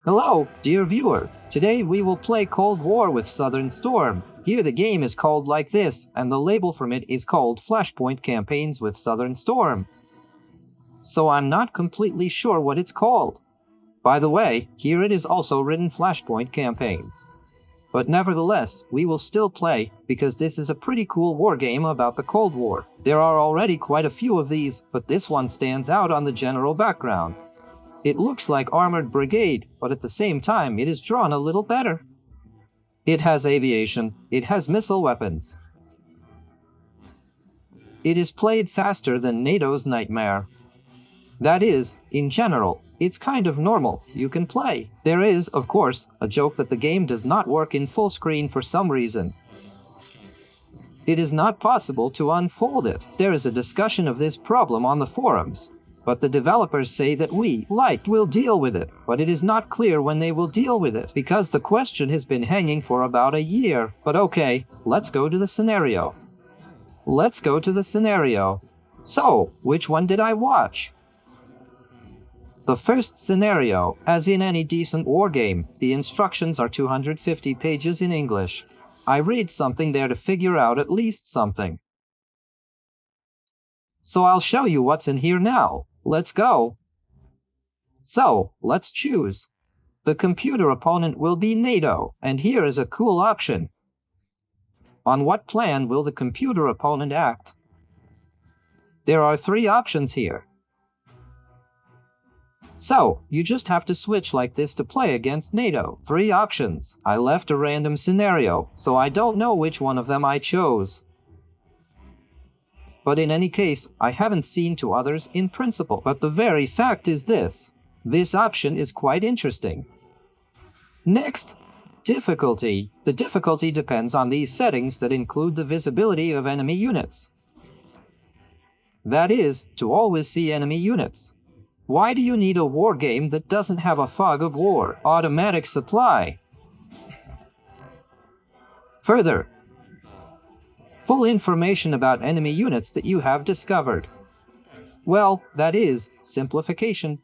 Hello, dear viewer. Today we will play Cold War with Southern Storm. Here the game is called like this, and the label from it is called Flashpoint Campaigns with Southern Storm. So I'm not completely sure what it's called. By the way, here it is also written Flashpoint Campaigns. But nevertheless, we will still play, because this is a pretty cool war game about the Cold War. There are already quite a few of these, but this one stands out on the general background. It looks like Armored Brigade, but at the same time it is drawn a little better. It has aviation, it has missile weapons. It is played faster than NATO's Nightmare. That is, in general, it's kind of normal, you can play. There is, of course, a joke that the game does not work in full screen for some reason. It is not possible to unfold it. There is a discussion of this problem on the forums. But the developers say that we, will deal with it, but it is not clear when they will deal with it, because the question has been hanging for about a year. But okay, let's go to the scenario. So, which one did I watch? The first scenario, as in any decent wargame, the instructions are 250 pages in English. I read something there to figure out at least something. So I'll show you what's in here now. Let's go. So, let's choose. The computer opponent will be NATO, and here is a cool option. On what plan will the computer opponent act? There are 3 options here. So, you just have to switch like this to play against NATO. 3 options. I left a random scenario, so I don't know which one of them I chose. But in any case, I haven't seen 2 others in principle. But the very fact is this. This option is quite interesting. Next, difficulty. The difficulty depends on these settings that include the visibility of enemy units. That is, to always see enemy units. Why do you need a war game that doesn't have a fog of war? Automatic supply. Further, full information about enemy units that you have discovered. Well, that is simplification.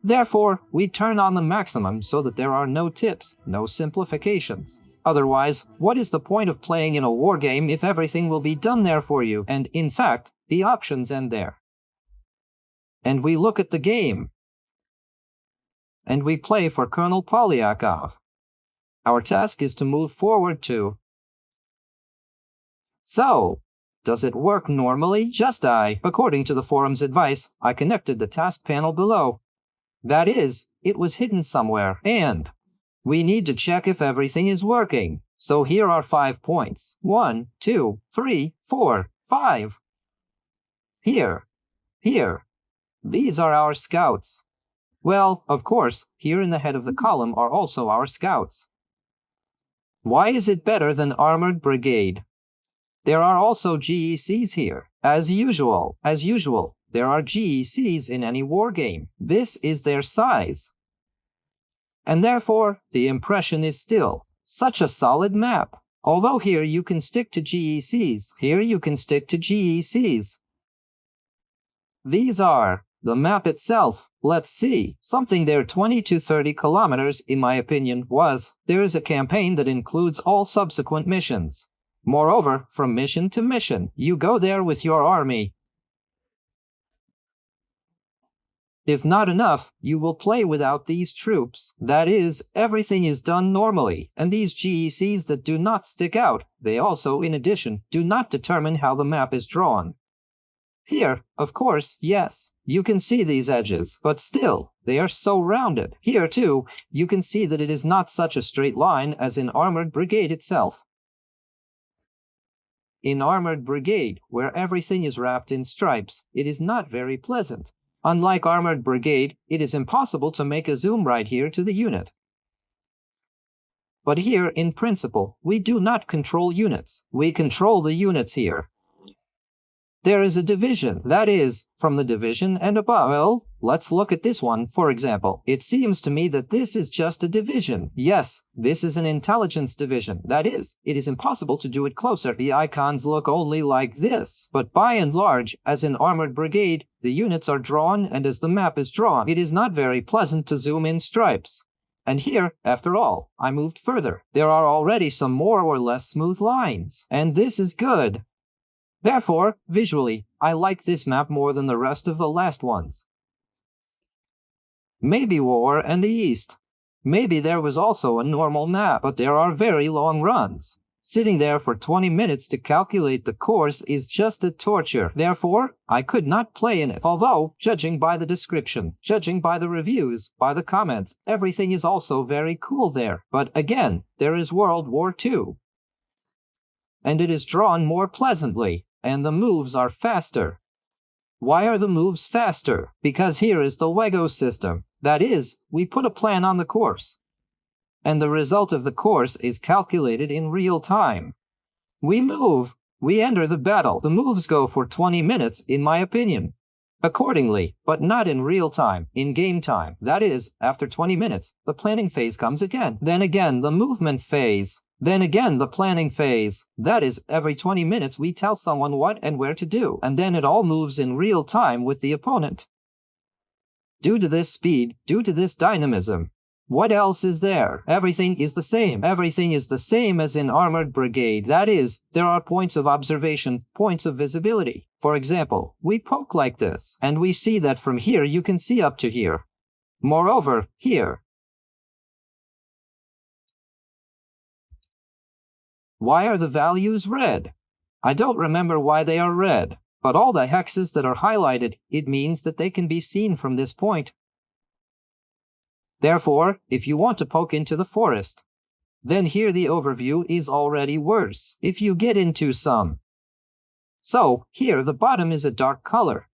Therefore, we turn on the maximum so that there are no tips, no simplifications. Otherwise, what is the point of playing in a war game if everything will be done there for you, and in fact, the options end there. And we look at the game. And we play for Colonel Polyakov. Our task is to move forward to. So, does it work normally? According to the forum's advice, I connected the task panel below. That is, it was hidden somewhere, and we need to check if everything is working. So here are 5 points. 1, 2, 3, 4, 5. Here. These are our scouts. Well, of course, here in the head of the column are also our scouts. Why is it better than Armored Brigade? There are also GECs here. As usual, there are GECs in any war game. This is their size. And therefore, the impression is still such a solid map. Although here you can stick to GECs. These are the map itself. Let's see. Something there 20 to 30 kilometers, in my opinion, was. There is a campaign that includes all subsequent missions. Moreover, from mission to mission, you go there with your army. If not enough, you will play without these troops. That is, everything is done normally, and these GECs that do not stick out, they also, in addition, do not determine how the map is drawn. Here, of course, yes, you can see these edges, but still, they are so rounded. Here, too, you can see that it is not such a straight line as in Armored Brigade itself. In Armored Brigade, where everything is wrapped in stripes, it is not very pleasant. Unlike Armored Brigade, it is impossible to make a zoom right here to the unit. But here, in principle, we do not control units. We control the units here. There is a division, that is, from the division and above. Well, let's look at this one, for example. It seems to me that this is just a division. Yes, this is an intelligence division. That is, it is impossible to do it closer. The icons look only like this. But by and large, as an armored brigade, the units are drawn, and as the map is drawn, it is not very pleasant to zoom in stripes. And here, after all, I moved further. There are already some more or less smooth lines. And this is good. Therefore, visually, I like this map more than the rest of the last ones. Maybe War and the East. Maybe there was also a normal map, but there are very long runs. Sitting there for 20 minutes to calculate the course is just a torture. Therefore, I could not play in it. Although, judging by the description, judging by the reviews, by the comments, everything is also very cool there. But again, there is World War II. And it is drawn more pleasantly. And the moves are faster. Why are the moves faster? Because here is the Lego system. That is, we put a plan on the course. And the result of the course is calculated in real time. We move. We enter the battle. The moves go for 20 minutes, in my opinion. Accordingly, but not in real time, in game time. That is, after 20 minutes, the planning phase comes again. Then again, the movement phase. Then again, the planning phase. That is, every 20 minutes we tell someone what and where to do, and then it all moves in real time with the opponent. Due to this speed, due to this dynamism, what else is there? Everything is the same. Everything is the same as in Armored Brigade. That is, there are points of observation, points of visibility. For example, we poke like this, and we see that from here you can see up to here. Moreover, here. Why are the values red? I don't remember why they are red, but all the hexes that are highlighted, it means that they can be seen from this point. Therefore, if you want to poke into the forest, then here the overview is already worse. If you get into some. So, here the bottom is a dark color.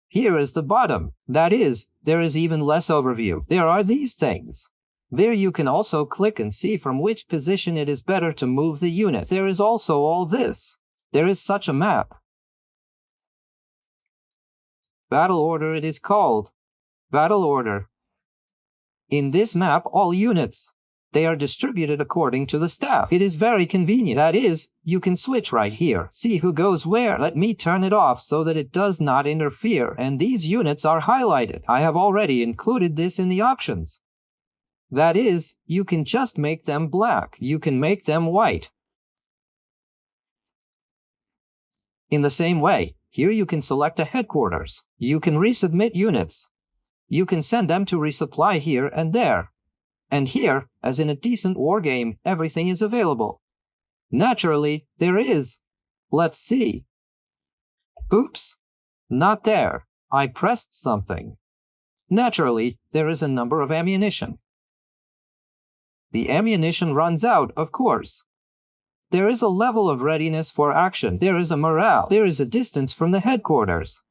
Here is the bottom. That is, there is even less overview. There are these things. There you can also click and see from which position it is better to move the unit. There is also all this. There is such a map. Battle order it is called. Battle order. In this map, all units, they are distributed according to the staff. It is very convenient. That is, you can switch right here. See who goes where. Let me turn it off so that it does not interfere. And these units are highlighted. I have already included this in the options. That is, you can just make them black. You can make them white. In the same way, here you can select a headquarters. You can resubmit units. You can send them to resupply here and there. And here, as in a decent wargame, everything is available. Naturally, there is. Let's see. Oops. Not there. I pressed something. Naturally, there is a number of ammunition. The ammunition runs out, of course. There is a level of readiness for action. There is a morale. There is a distance from the headquarters.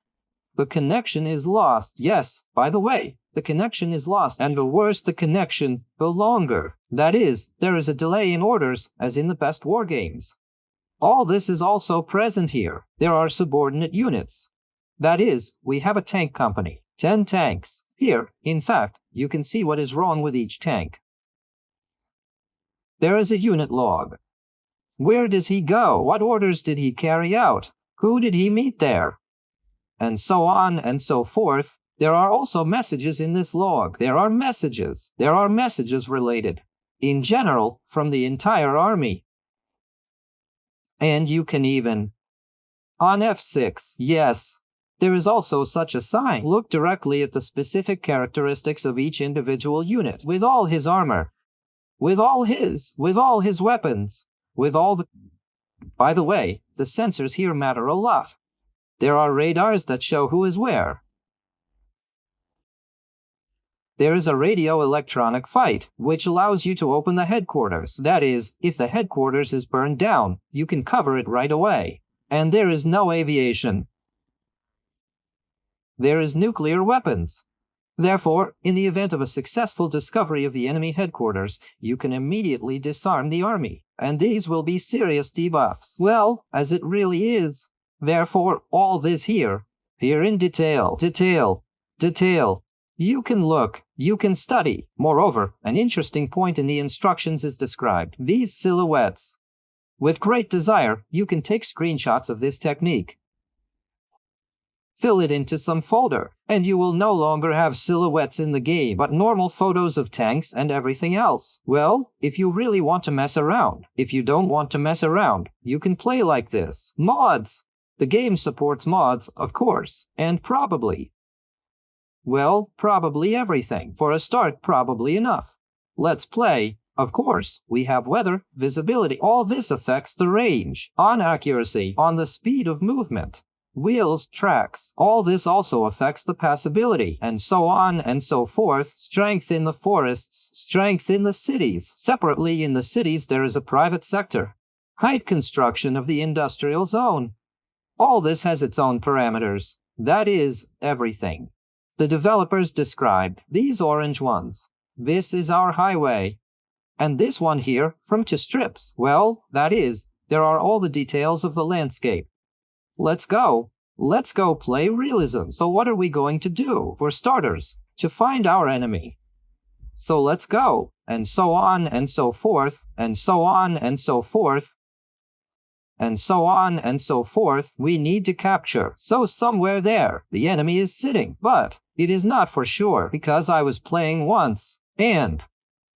The connection is lost. Yes, by the way, the connection is lost. And the worse the connection, the longer. That is, there is a delay in orders, as in the best war games. All this is also present here. There are subordinate units. That is, we have a tank company. 10 tanks. Here, in fact, you can see what is wrong with each tank. There is a unit log. Where does he go? What orders did he carry out? Who did he meet there? And so on and so forth. There are also messages in this log. There are messages. There are messages related, in general, from the entire army. And you can even... On F6, yes. There is also such a sign. Look directly at the specific characteristics of each individual unit, with all his armor. With all his weapons, with all the... By the way, the sensors here matter a lot. There are radars that show who is where. There is a radio electronic fight, which allows you to open the headquarters. That is, if the headquarters is burned down, you can cover it right away. And there is no aviation. There is nuclear weapons. Therefore, in the event of a successful discovery of the enemy headquarters, you can immediately disarm the army, and these will be serious debuffs. Well, as it really is. Therefore, all this here in detail. You can look, you can study. Moreover, an interesting point in the instructions is described. These silhouettes. With great desire, you can take screenshots of this technique. Fill it into some folder, and you will no longer have silhouettes in the game, but normal photos of tanks and everything else. Well, if you really want to mess around. If you don't want to mess around, you can play like this. Mods! The game supports mods, of course, and probably everything. For a start, probably enough. Let's play. Of course, we have weather, visibility. All this affects the range, on accuracy, on the speed of movement. Wheels, tracks. All this also affects the passability, and so on and so forth. Strength in the forests, strength in the cities. Separately, in the cities, there is a private sector. Height construction of the industrial zone. All this has its own parameters. That is everything. The developers described these orange ones. This is our highway. And this one here, from 2 strips. Well, that is, there are all the details of the landscape. Let's go play realism. So what are we going to do? For starters, to find our enemy. So let's go, and so on and so forth, and so on and so forth, and so on and so forth. We need to capture. So somewhere there, the enemy is sitting, but it is not for sure, because I was playing once, and,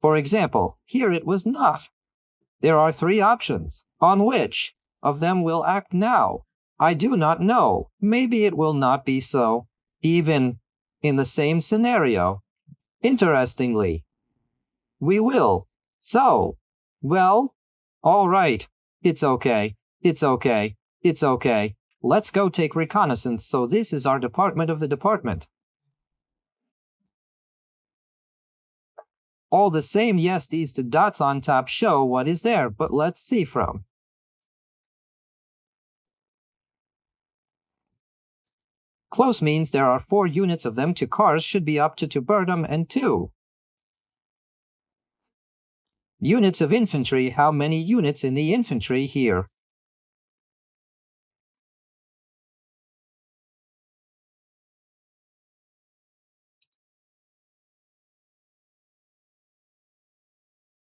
for example, here it was not. There are 3 options. On which of them will act now? I do not know. Maybe it will not be so, even in the same scenario. Interestingly, we will. So, well, all right. It's okay. Let's go take reconnaissance. So this is our department of the department. All the same, yes, these 2 dots on top show what is there, but let's see from. Close means there are 4 units of them. 2 cars should be up to Burnham, and 2 units of infantry. How many units in the infantry here?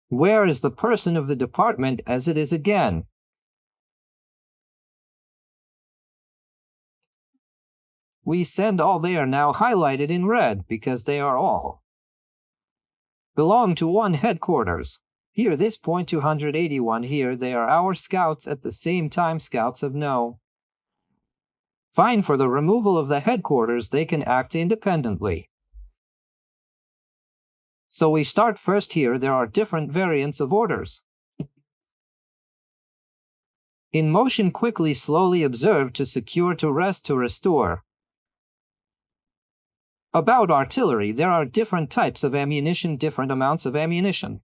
Where is the person of the department as it is again? We send all. They are now highlighted in red because they are all belong to one headquarters. Here, this point 281 here, they are our scouts. At the same time, scouts have no. Fine. For the removal of the headquarters, they can act independently. So we start first here. There are different variants of orders. In motion, quickly, slowly, observe, to secure, to rest, to restore. About artillery, there are different types of ammunition, different amounts of ammunition.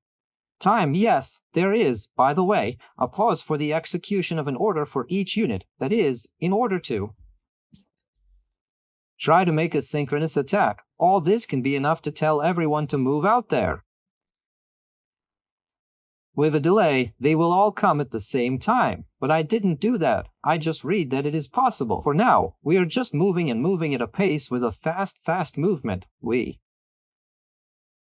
Time, yes, there is, by the way, a pause for the execution of an order for each unit, that is, in order to try to make a synchronous attack. All this can be enough to tell everyone to move out there. With a delay, they will all come at the same time. But I didn't do that. I just read that it is possible. For now, we are just moving at a pace with a fast movement. We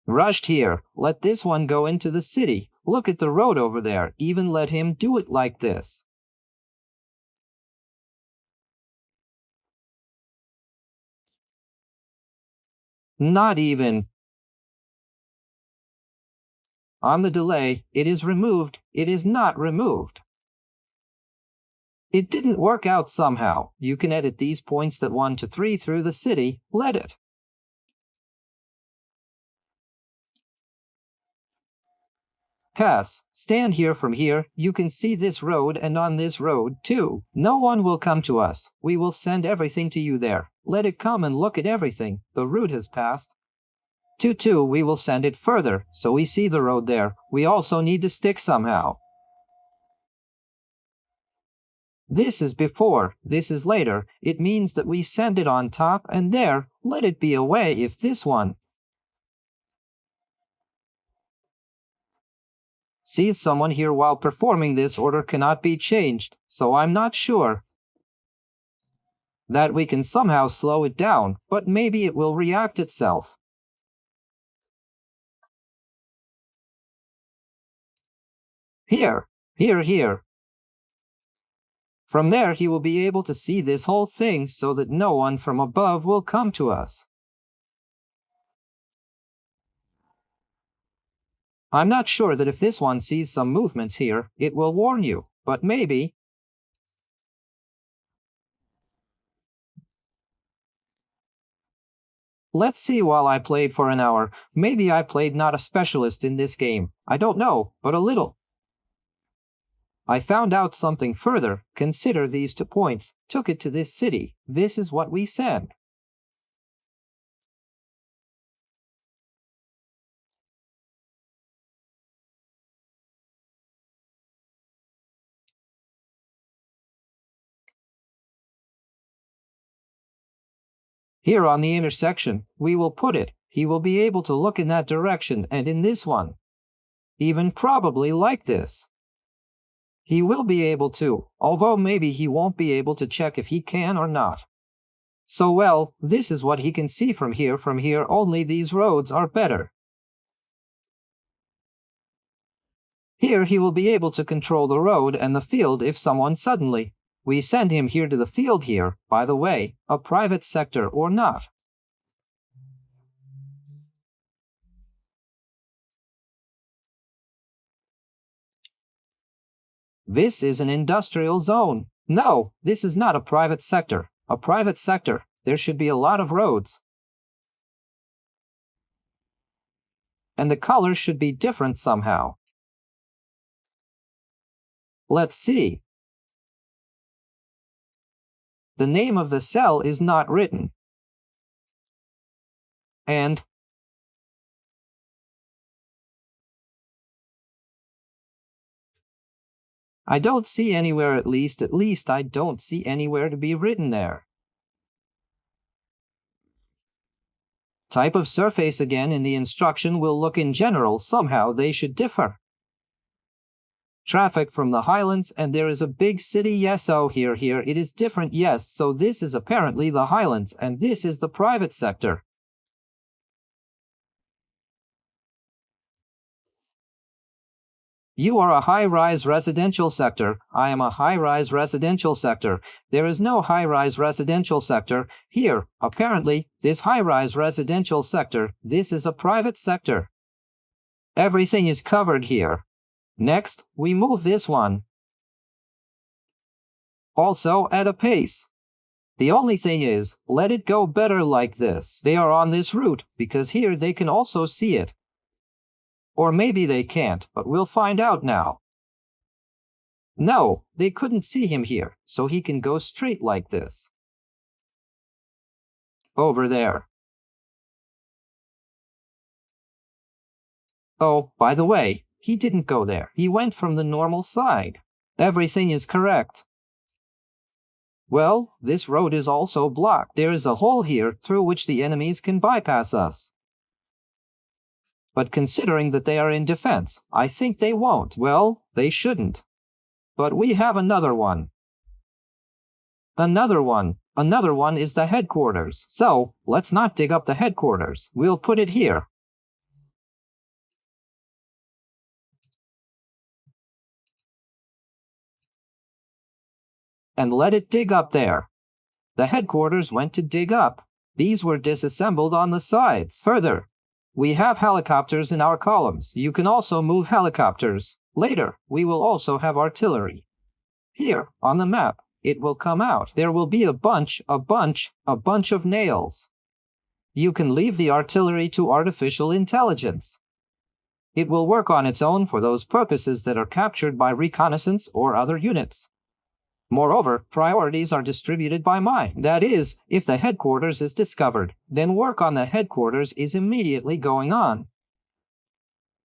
rushed here. Let this one go into the city. Look at the road over there. Even let him do it like this. Not even. On the delay, it is removed. It is not removed. It didn't work out somehow. You can edit these points that 1 to 3 through the city. Let it pass. Stand here. From here, you can see this road, and on this road, too. No one will come to us. We will send everything to you there. Let it come and look at everything. The route has passed. 2-2, we will send it further, so we see the road there. We also need to stick somehow. This is before, this is later. It means that we send it on top, and there, let it be away. If this one sees someone here while performing this order cannot be changed, so I'm not sure. that we can somehow slow it down, but maybe it will react itself. Here, here. From there he will be able to see this whole thing so that no one from above will come to us. I'm not sure that if this one sees some movements here, it will warn you, but maybe. Let's see while I played for an hour. Maybe I played not a specialist in this game. I don't know, but a little. I found out something further. Consider these 2 points. Took it to this city. This is what we said. Here on the intersection, we will put it. He will be able to look in that direction and in this one. Even probably like this. He will be able to, although maybe he won't be able to check if he can or not. So well, this is what he can see from here. From here only these roads are better. Here he will be able to control the road and the field if someone suddenly. We send him here to the field here, by the way, a private sector or not. This is an industrial zone. No, this is not a private sector. A private sector, there should be a lot of roads. And the colors should be different somehow. Let's see. The name of the cell is not written. And I don't see anywhere, at least I don't see anywhere to be written there. Type of surface again in the instruction will look in general, somehow they should differ. Traffic from the highlands, and there is a big city, yes, oh here it is different, yes, so this is apparently the highlands and this is the private sector. You are a high-rise residential sector. I am a high-rise residential sector. There is no high-rise residential sector here. Apparently, this high-rise residential sector, this is a private sector. Everything is covered here. Next, we move this one. Also at a pace. The only thing is, let it go better like this. They are on this route, because here they can also see it. Or maybe they can't, but we'll find out now. No, they couldn't see him here, so he can go straight like this. Over there. Oh, by the way, he didn't go there. He went from the normal side. Everything is correct. Well, this road is also blocked. There is a hole here through which the enemies can bypass us. But considering that they are in defense, I think they won't. Well, they shouldn't. But we have another one. Another one is the headquarters. So, let's not dig up the headquarters. We'll put it here. And let it dig up there. The headquarters went to dig up. These were disassembled on the sides. Further, we have helicopters in our columns. You can also move helicopters. Later, we will also have artillery. Here, on the map, it will come out. There will be a bunch of nails. You can leave the artillery to artificial intelligence. It will work on its own for those purposes that are captured by reconnaissance or other units. Moreover, priorities are distributed by mine. That is, if the headquarters is discovered, then work on the headquarters is immediately going on.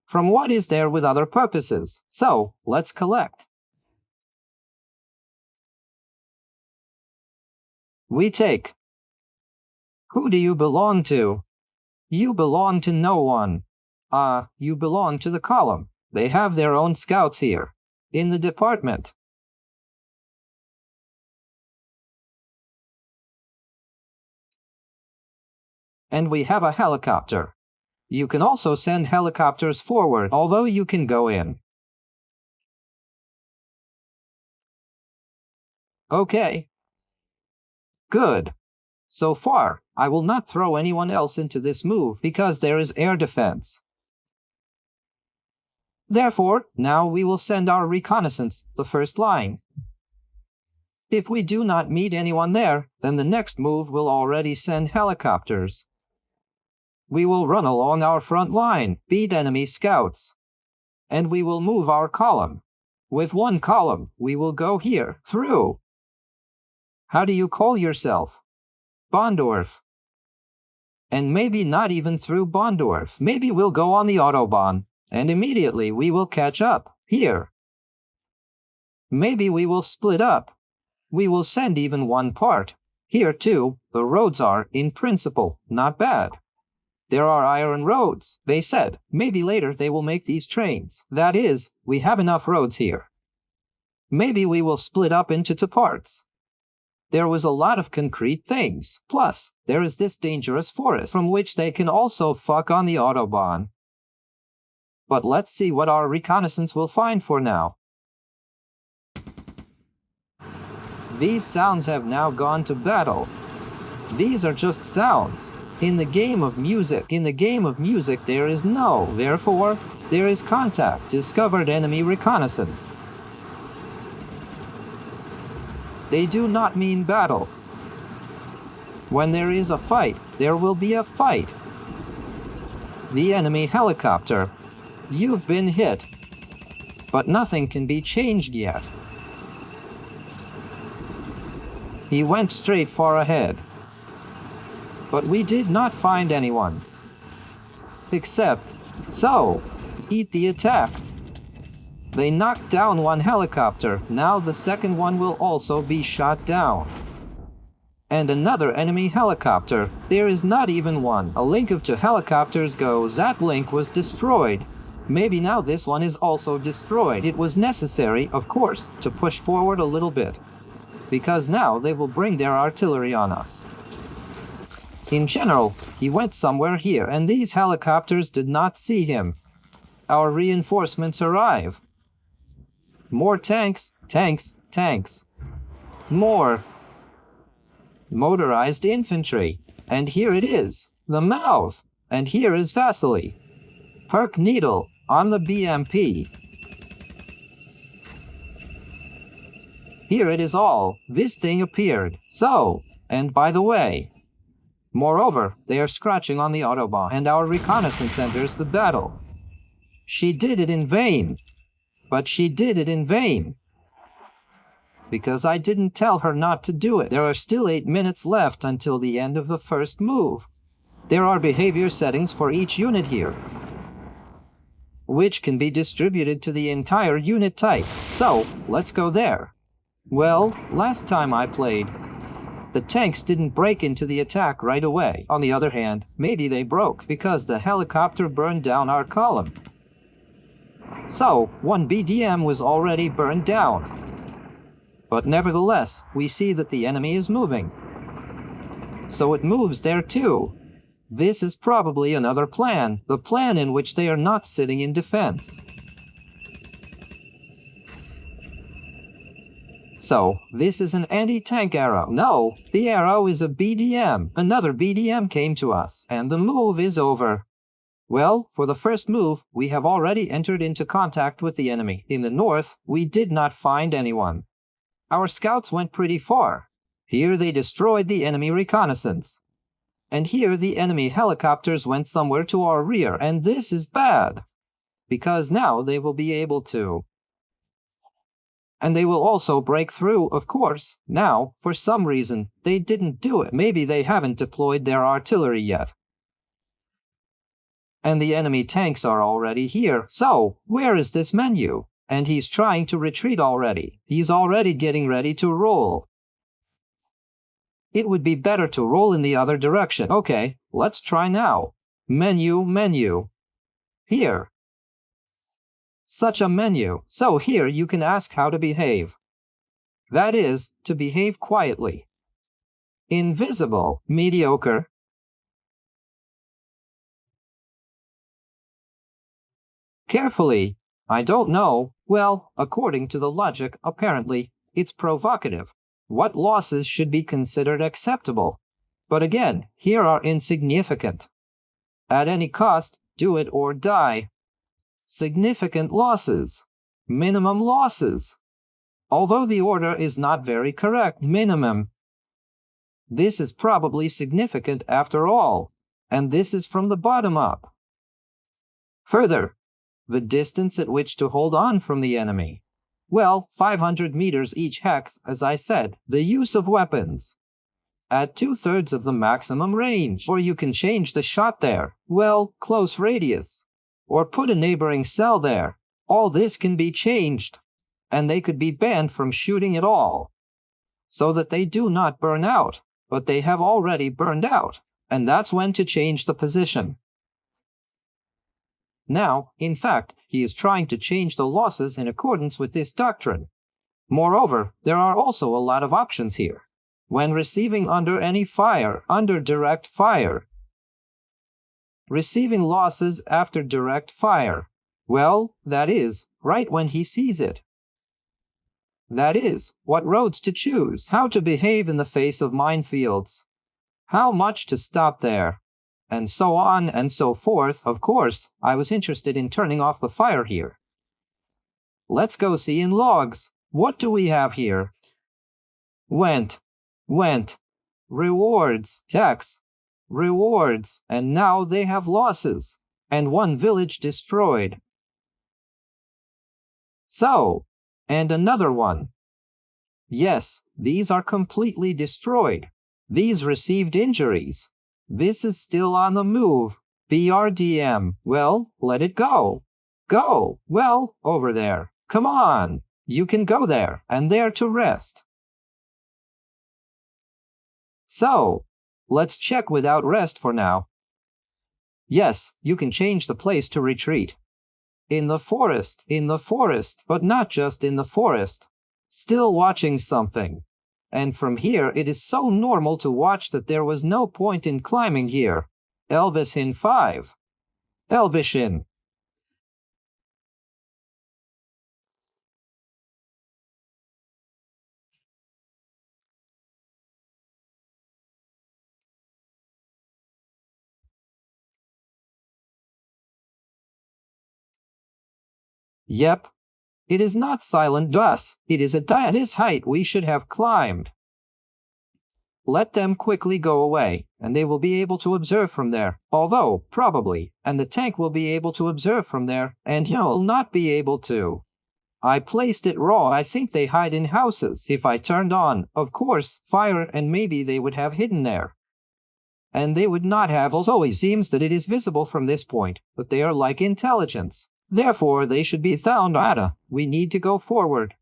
From what is there with other purposes. So, let's collect. We take. Who do you belong to? You belong to no one. You belong to the column. They have their own scouts here. In the department. And we have a helicopter. You can also send helicopters forward, although you can go in. Okay. Good. So far, I will not throw anyone else into this move because there is air defense. Therefore, now we will send our reconnaissance, the first line. If we do not meet anyone there, then the next move will already send helicopters. We will run along our front line, beat enemy scouts. And we will move our column. With one column, we will go here, through. How do you call yourself? Bondorf. And maybe not even through Bondorf. Maybe we'll go on the Autobahn, and immediately we will catch up, here. Maybe we will split up. We will send even one part. Here too, the roads are, in principle, not bad. There are iron roads, they said. Maybe later they will make these trains. That is, we have enough roads here. Maybe we will split up into two parts. There was a lot of concrete things. Plus, there is this dangerous forest from which they can also fuck on the Autobahn. But let's see what our reconnaissance will find for now. These sounds have now gone to battle. These are just sounds. In the game of music, there is no, therefore, there is contact, discovered enemy reconnaissance. They do not mean battle. When there is a fight, there will be a fight. The enemy helicopter. You've been hit. But nothing can be changed yet. He went straight far ahead. But we did not find anyone. Except, so, eat the attack. They knocked down one helicopter, now the second one will also be shot down. And another enemy helicopter, there is not even one. A link of two helicopters goes, that link was destroyed. Maybe now this one is also destroyed. It was necessary, of course, to push forward a little bit. Because now they will bring their artillery on us. In general, he went somewhere here, and these helicopters did not see him. Our reinforcements arrive. More tanks, tanks, tanks. More motorized infantry. And here it is, the mouth. And here is Vasily. Perk Needle on the BMP. Here it is all. This thing appeared. So, and by the way, moreover, they are scratching on the Autobahn, and our reconnaissance enters the battle. She did it in vain. But she did it in vain. Because I didn't tell her not to do it. There are still 8 minutes left until the end of the first move. There are behavior settings for each unit here, which can be distributed to the entire unit type. So, let's go there. Well, last time I played, the tanks didn't break into the attack right away. On the other hand, maybe they broke because the helicopter burned down our column. So, one BDM was already burned down. But nevertheless, we see that the enemy is moving. So it moves there too. This is probably another plan, the plan in which they are not sitting in defense. So, this is an anti-tank arrow. No, the arrow is a BDM. Another BDM came to us, and the move is over. Well, for the first move, we have already entered into contact with the enemy. In the north, we did not find anyone. Our scouts went pretty far. Here they destroyed the enemy reconnaissance. And here the enemy helicopters went somewhere to our rear, and this is bad. Because now they will be able to. And they will also break through, of course. Now, for some reason, they didn't do it. Maybe they haven't deployed their artillery yet. And the enemy tanks are already here. So, where is this menu? And he's trying to retreat already. He's already getting ready to roll. It would be better to roll in the other direction. Okay, let's try now. Menu, menu. Here. Such a menu. So here you can ask how to behave. That is, to behave quietly. Invisible, mediocre. Carefully. I don't know. Well, according to the logic, apparently, it's provocative. What losses should be considered acceptable? But again, here are insignificant. At any cost, do it or die. Significant losses. Minimum losses. Although the order is not very correct, minimum. This is probably significant after all, and this is from the bottom up. Further, the distance at which to hold on from the enemy. Well, 500 meters each hex, as I said. The use of weapons. At 2/3 of the maximum range, or you can change the shot there. Well, close radius. Or put a neighboring cell there. All this can be changed. And they could be banned from shooting at all. So that they do not burn out, but they have already burned out. And that's when to change the position. Now, in fact, he is trying to change the losses in accordance with this doctrine. Moreover, there are also a lot of options here. When receiving under any fire, under direct fire. Receiving losses after direct fire. Well, that is, right when he sees it. That is, what roads to choose, how to behave in the face of minefields, how much to stop there, and so on and so forth. Of course, I was interested in turning off the fire here. Let's go see in logs. What do we have here? Went, rewards, tax, rewards, and now they have losses, and one village destroyed. So, and another one. Yes, these are completely destroyed. These received injuries. This is still on the move. BRDM. Well, let it go. Go. Well, over there. Come on. You can go there, and there to rest. So, let's check without rest for now. Yes, you can change the place to retreat. In the forest, but not just in the forest. Still watching something. And from here it is so normal to watch that there was no point in climbing here. Elvishin 5. Elvishin. Yep. It is not silent thus. It is at this height we should have climbed. Let them quickly go away, and they will be able to observe from there. Although, probably, and the tank will be able to observe from there, and you'll not be able to. I placed it raw. I think they hide in houses. If I turned on, of course, fire, and maybe they would have hidden there. And they would not have. Also, it seems that it is visible from this point, but they are like intelligence. Therefore, they should be found. Ada, we need to go forward.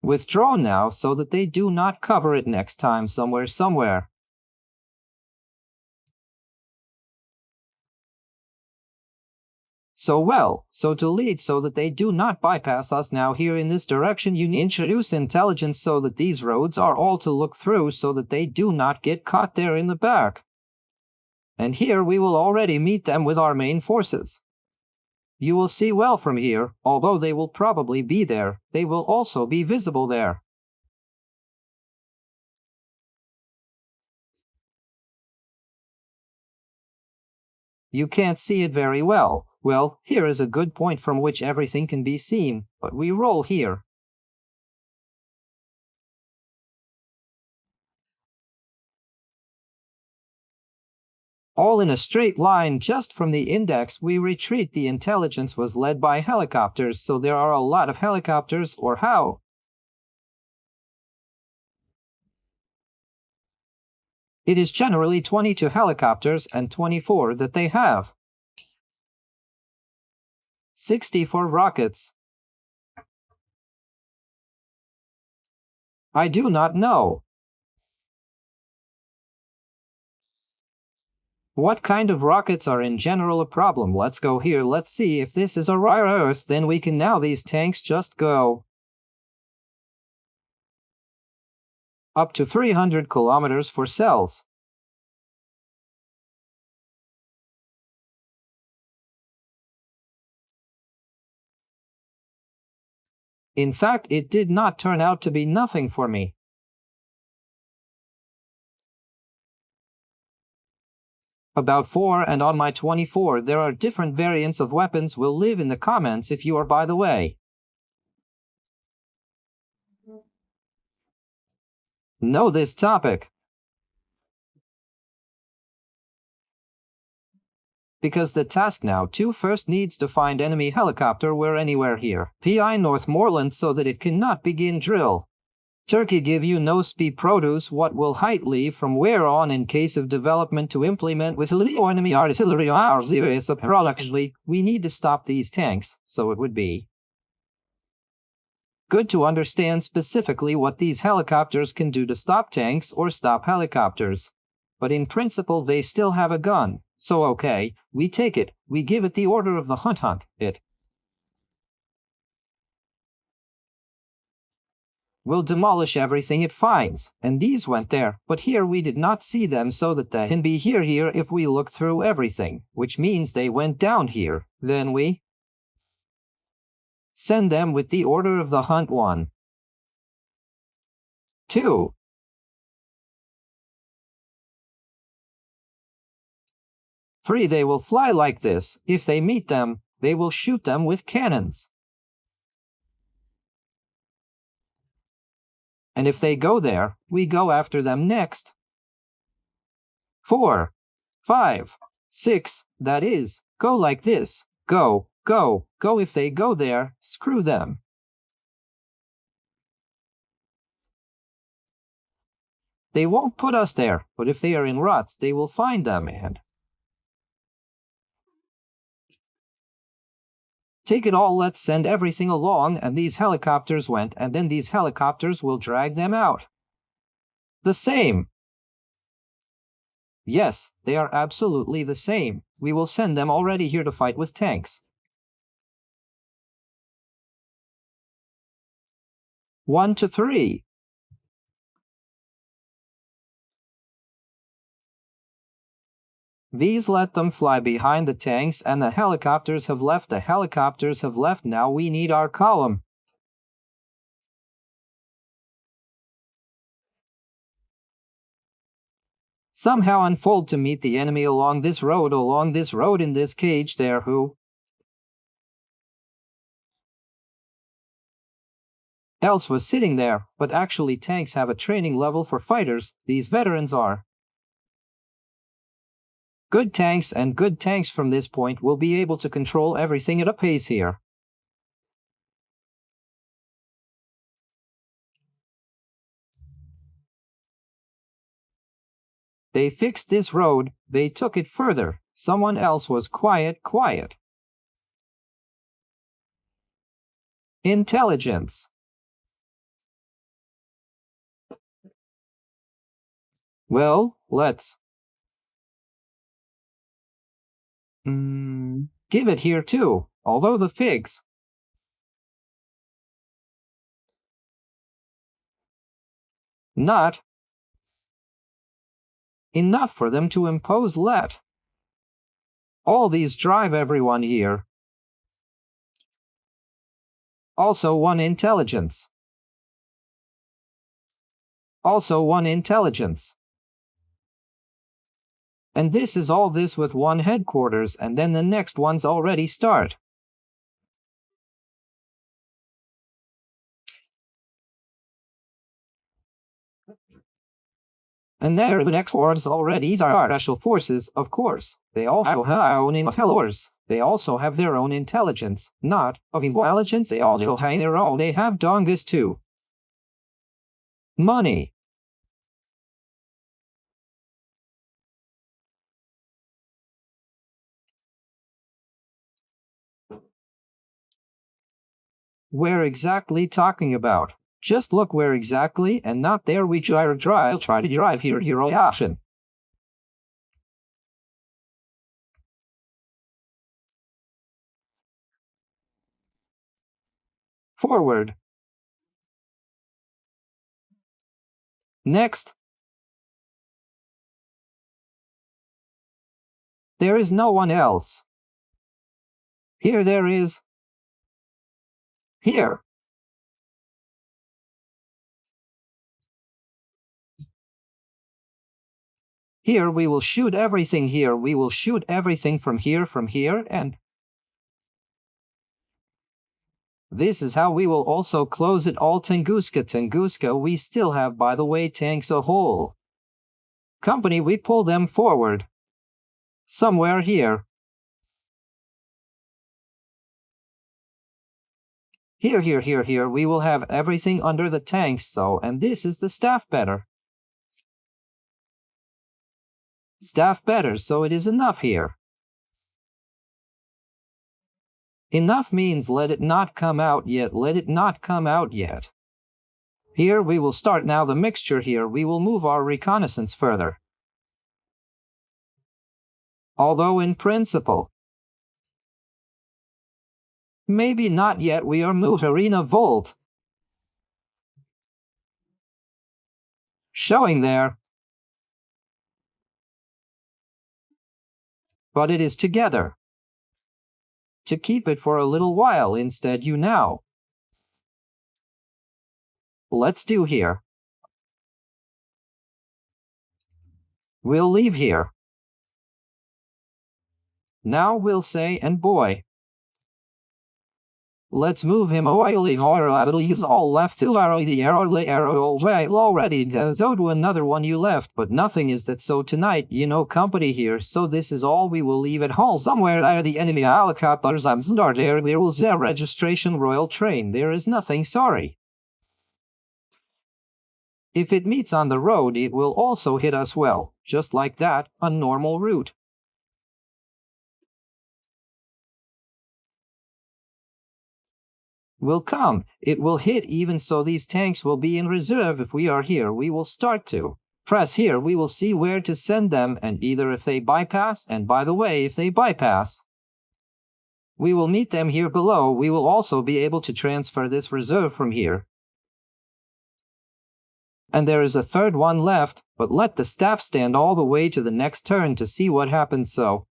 Withdraw now so that they do not cover it next time somewhere. So to lead so that they do not bypass us now here in this direction, you introduce intelligence so that these roads are all to look through so that they do not get caught there in the back. And here we will already meet them with our main forces. You will see well from here, although they will probably be there, they will also be visible there. You can't see it very well. Well, here is a good point from which everything can be seen, but we roll here. All in a straight line just from the index we retreat. The intelligence was led by helicopters, so there are a lot of helicopters, or how? It is generally 22 helicopters and 24 that they have. 64 rockets. I do not know. What kind of rockets are in general a problem? Let's go here. Let's see if this is a rare earth. Then we can now these tanks just go up to 300 kilometers for cells. In fact, it did not turn out to be nothing for me. About 4 and on my 24 there are different variants of weapons. Will live in the comments if you are by the way. Know this topic. Because the task now too first needs to find enemy helicopter where anywhere here. PI Northmoreland so that it cannot begin drill. Turkey give you no speed produce what will height leave from where on in case of development to implement with enemy artillery approximately. We need to stop these tanks, so it would be good to understand specifically what these helicopters can do to stop tanks or stop helicopters. But in principle they still have a gun, so okay, we take it, we give it the order of the hunt it. Will demolish everything it finds, and these went there, but here we did not see them so that they can be here if we look through everything, which means they went down here, then we send them with the order of the hunt 1. 2. 3. They will fly like this. If they meet them, they will shoot them with cannons. And if they go there, we go after them next. 4. 5. 6. That is, go like this. Go, go, go. If they go there, screw them. They won't put us there, but if they are in ruts, they will find them and take it all. Let's send everything along, and these helicopters went, and then these helicopters will drag them out. The same. Yes, they are absolutely the same. We will send them already here to fight with tanks. 1 to 3. These let them fly behind the tanks, and the helicopters have left. The helicopters have left. Now we need our column. Somehow unfold to meet the enemy along this road in this cage there who else was sitting there, but actually tanks have a training level for fighters. These veterans are good tanks, and good tanks from this point will be able to control everything at a pace here. They fixed this road, they took it further. Someone else was quiet. Intelligence. Well, let's give it here too, although the figs not enough for them to impose. Let all these drive everyone here. Also 1 intelligence. Also 1 intelligence. And this is all this with 1 headquarters, and then the next ones already start. And there the next ones already are special forces, of course. They all have their own intelligence. They also have their own intelligence. Not of intelligence, they also have their own. They have dongas too. Money. Where exactly talking about? Just look where exactly, and not there we try to drive here option. Forward. Next. There is no one else. Here there is. Here. Here we will shoot everything here. We will shoot everything from here, and this is how we will also close it all. Tunguska, we still have, by the way, tanks a whole. Company, we pull them forward. Somewhere here. Here, we will have everything under the tanks, so, and this is the staff better. Staff better, so it is enough here. Enough means let it not come out yet, let it not come out yet. Here we will start now the mixture here, we will move our reconnaissance further. Although in principle, maybe not yet, we are moved arena volt. Showing there. But it is together. To keep it for a little while instead you now. Let's do here. We'll leave here. Now we'll say, and boy. Let's move him away, or he's all left to already, so to another one you left, but nothing is that so tonight, you know, company here, so this is all we will leave at hall somewhere there the enemy helicopters, I'm start there was a registration royal train, there is nothing sorry. If it meets on the road, it will also hit us well, just like that, a normal route. Will come, it will hit even so these tanks will be in reserve if we are here, we will start to press here, we will see where to send them, and either if they bypass, and by the way, if they bypass, we will meet them here below, we will also be able to transfer this reserve from here. And there is a third one left, but let the staff stand all the way to the next turn to see what happens so.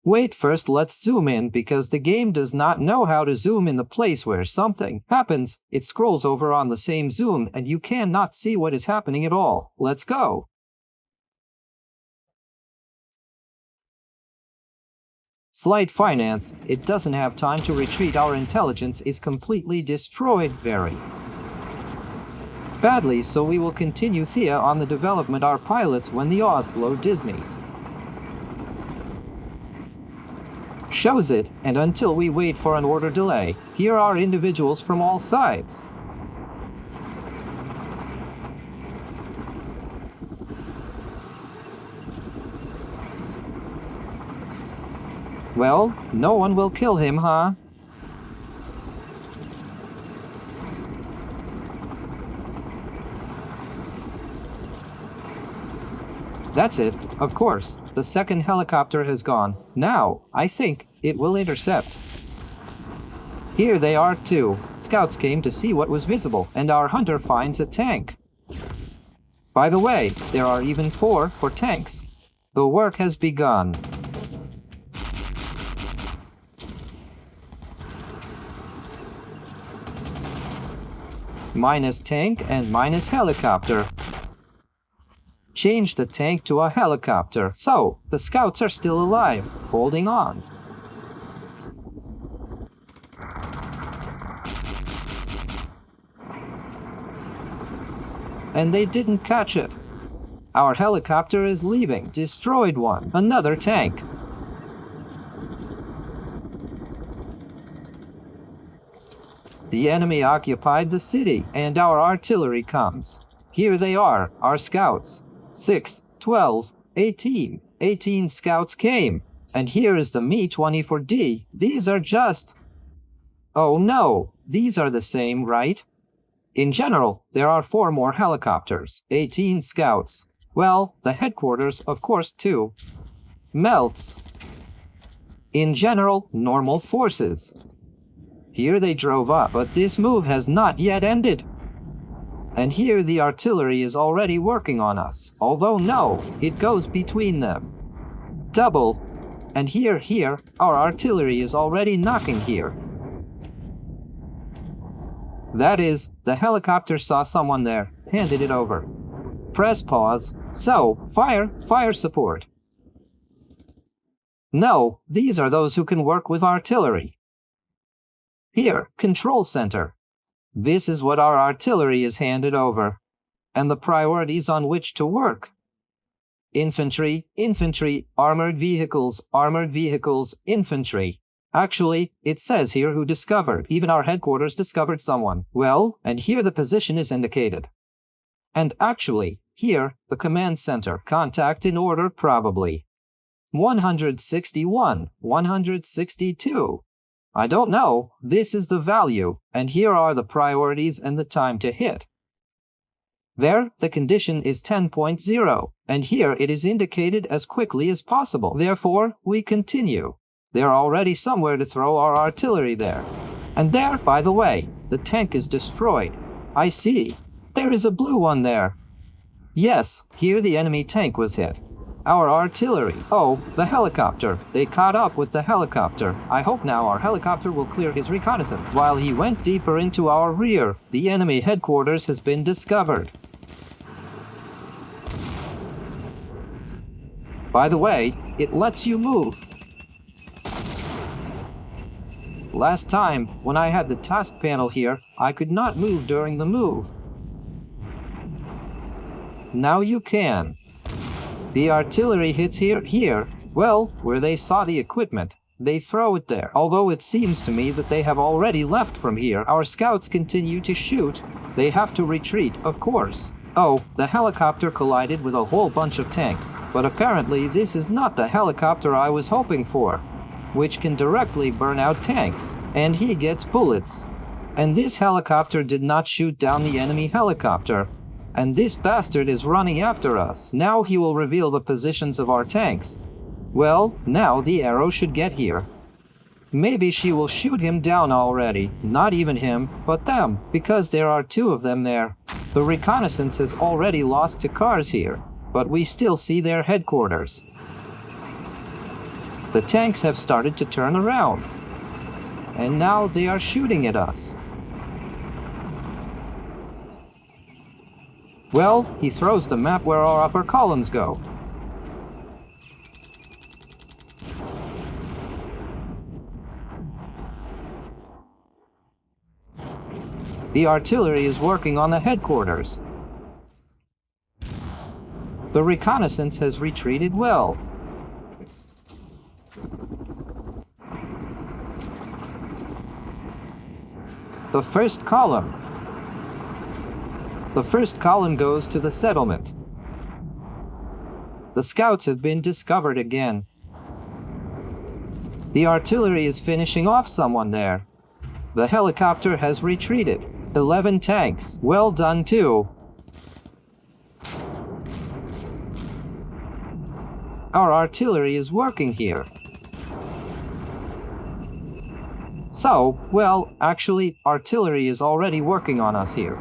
Wait, first let's zoom in because the game does not know how to zoom in the place where something happens. It scrolls over on the same zoom and you cannot see what is happening at all. Let's go. Slight finance, it doesn't have time to retreat. Our intelligence is completely destroyed very badly, so we will continue Thea on the development our pilots when the Oslo Disney shows it, and until we wait for an order delay, here are individuals from all sides. Well, no one will kill him, huh? That's it, of course. The second helicopter has gone. Now, I think, it will intercept. Here they are too. Scouts came to see what was visible, and our hunter finds a tank. By the way, there are even 4 for tanks. The work has begun. Minus tank and minus helicopter. Change the tank to a helicopter. So, the scouts are still alive, holding on. And they didn't catch it. Our helicopter is leaving. Destroyed one. Another tank. The enemy occupied the city, and our artillery comes. Here they are, our scouts. 6, 12, 18. 18 scouts came. And here is the Mi-24D. These are just... Oh no, these are the same, right? In general, there are 4 more helicopters. 18 scouts. Well, the headquarters, of course, too. Melts. In general, normal forces. Here they drove up, but this move has not yet ended. And here the artillery is already working on us. Although no, it goes between them. Double. And here, our artillery is already knocking here. That is, the helicopter saw someone there, handed it over. Press pause. So, fire support. No, these are those who can work with artillery. Here, control center. This is what our artillery is handed over, and the priorities on which to work. Infantry, armored vehicles, infantry. Actually, it says here who discovered. Even our headquarters discovered someone. Well, and here the position is indicated. And actually, here, the command center. Contact in order, probably. 161, 162. I don't know. This is the value, and here are the priorities and the time to hit. There, the condition is 10.0, and here it is indicated as quickly as possible. Therefore, we continue. They're already somewhere to throw our artillery there. And there, by the way, the tank is destroyed. I see. There is a blue one there. Yes, here the enemy tank was hit. Our artillery. Oh, the helicopter. They caught up with the helicopter. I hope now our helicopter will clear his reconnaissance. While he went deeper into our rear, the enemy headquarters has been discovered. By the way, it lets you move. Last time, when I had the task panel here, I could not move during the move. Now you can. The artillery hits here, well, where they saw the equipment. They throw it there. Although it seems to me that they have already left from here, our scouts continue to shoot. They have to retreat, of course. Oh, the helicopter collided with a whole bunch of tanks, but apparently this is not the helicopter I was hoping for, which can directly burn out tanks, and he gets bullets. And this helicopter did not shoot down the enemy helicopter. And this bastard is running after us. Now he will reveal the positions of our tanks. Well, now the arrow should get here. Maybe she will shoot him down already. Not even him, but them, because there are two of them there. The reconnaissance has already lost to cars here, but we still see their headquarters. The tanks have started to turn around. And now they are shooting at us. Well, he throws the map where our upper columns go. The artillery is working on the headquarters. The reconnaissance has retreated well. The first column goes to the settlement. The scouts have been discovered again. The artillery is finishing off someone there. The helicopter has retreated. 11 tanks. Well done too. Our artillery is working here. So, well, actually, artillery is already working on us here.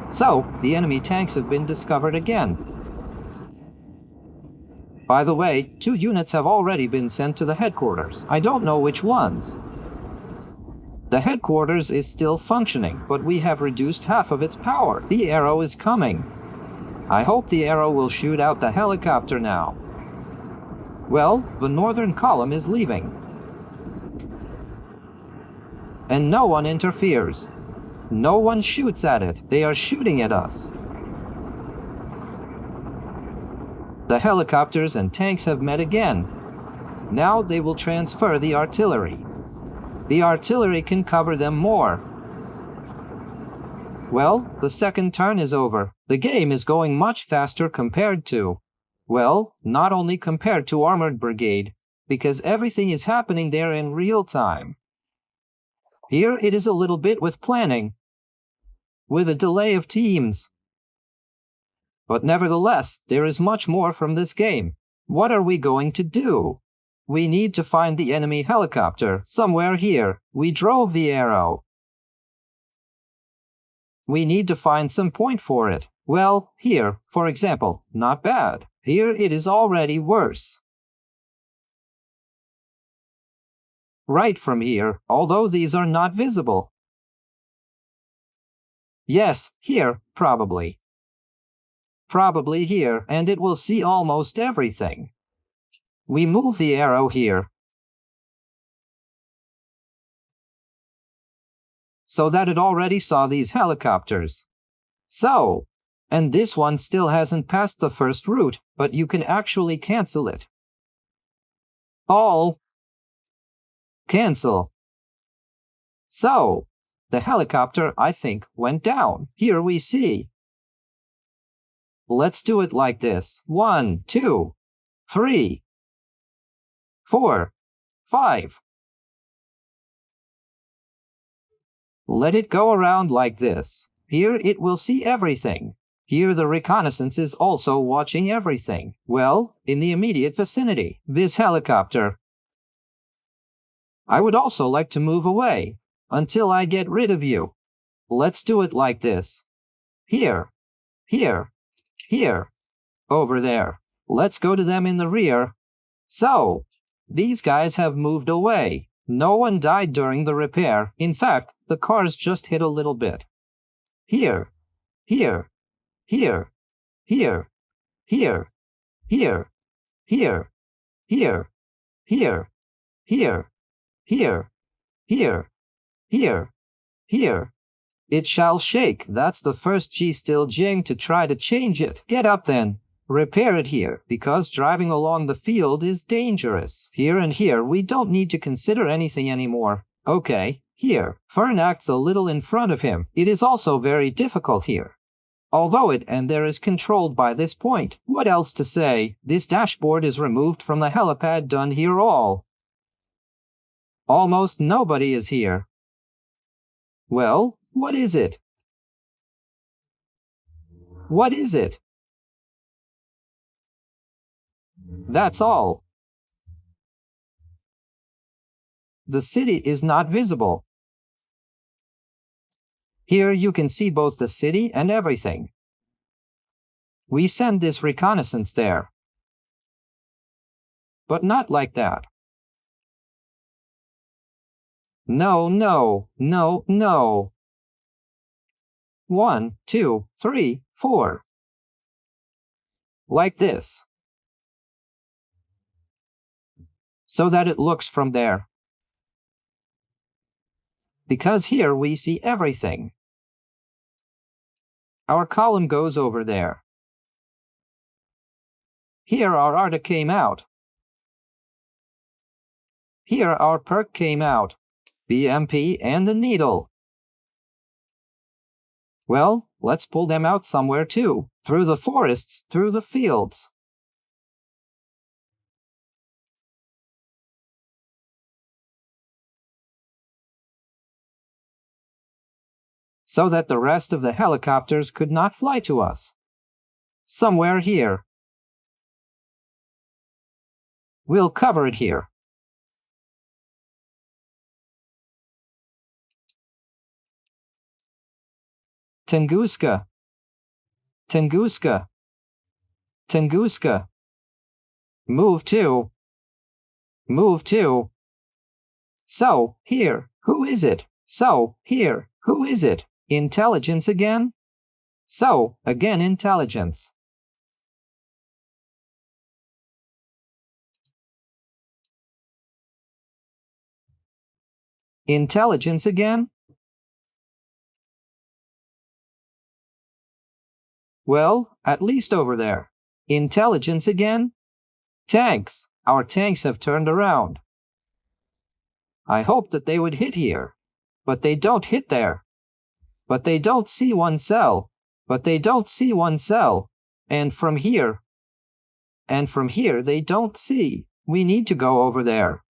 So, the enemy tanks have been discovered again. By the way, 2 units have already been sent to the headquarters. I don't know which ones. The headquarters is still functioning, but we have reduced half of its power. The arrow is coming. I hope the arrow will shoot out the helicopter now. Well, the northern column is leaving. And no one interferes. No one shoots at it. They are shooting at us. The helicopters and tanks have met again. Now they will transfer the artillery. The artillery can cover them more. Well, the second turn is over. The game is going much faster compared to, well, not only compared to Armored Brigade, because everything is happening there in real time. Here it is a little bit with planning, with a delay of teams. But nevertheless, there is much more from this game. What are we going to do? We need to find the enemy helicopter, somewhere here. We drove the arrow. We need to find some point for it. Well, here, for example, not bad. Here it is already worse. Right from here, although these are not visible. Yes, here, probably. Probably here, and it will see almost everything. We move the arrow here, so that it already saw these helicopters. So, and this one still hasn't passed the first route, but you can actually cancel it. All. Cancel. So, the helicopter, I think, went down. Here we see. Let's do it like this. 1, 2, 3, 4, 5. Let it go around like this. Here it will see everything. Here the reconnaissance is also watching everything. Well, in the immediate vicinity. This helicopter. I would also like to move away until I get rid of you. Let's do it like this. Here, here, here, over there. Let's go to them in the rear. So, these guys have moved away. No one died during the repair. In fact, the cars just hit a little bit. Here, here, here, here, here, here, here, here, here, here, here, here, here, here. It shall shake. That's the first G still jing to try to change it. Get up then. Repair it here, because driving along the field is dangerous. Here and here, we don't need to consider anything anymore. Okay, here. Fern acts a little in front of him. It is also very difficult here. Although it and there is controlled by this point. What else to say? This dashboard is removed from the helipad. Done here all. Almost nobody is here. Well, what is it? What is it? That's all. The city is not visible. Here you can see both the city and everything. We send this reconnaissance there. But not like that. No, no, no, no. 1, 2, 3, 4. Like this. So that it looks from there. Because here we see everything. Our column goes over there. Here our ARTA came out. Here our perk came out. BMP and the needle. Well, let's pull them out somewhere too. Through the forests, through the fields. So that the rest of the helicopters could not fly to us. Somewhere here. We'll cover it here. Tunguska. Tunguska. Tunguska. Move to. Move to. So, here, who is it? So, here, who is it? Intelligence again? So, again intelligence. Intelligence again? Well, at least over there. Intelligence again? Tanks. Our tanks have turned around. I hoped that they would hit here. But they don't hit there. But they don't see one cell. But they don't see one cell. And from here they don't see. We need to go over there.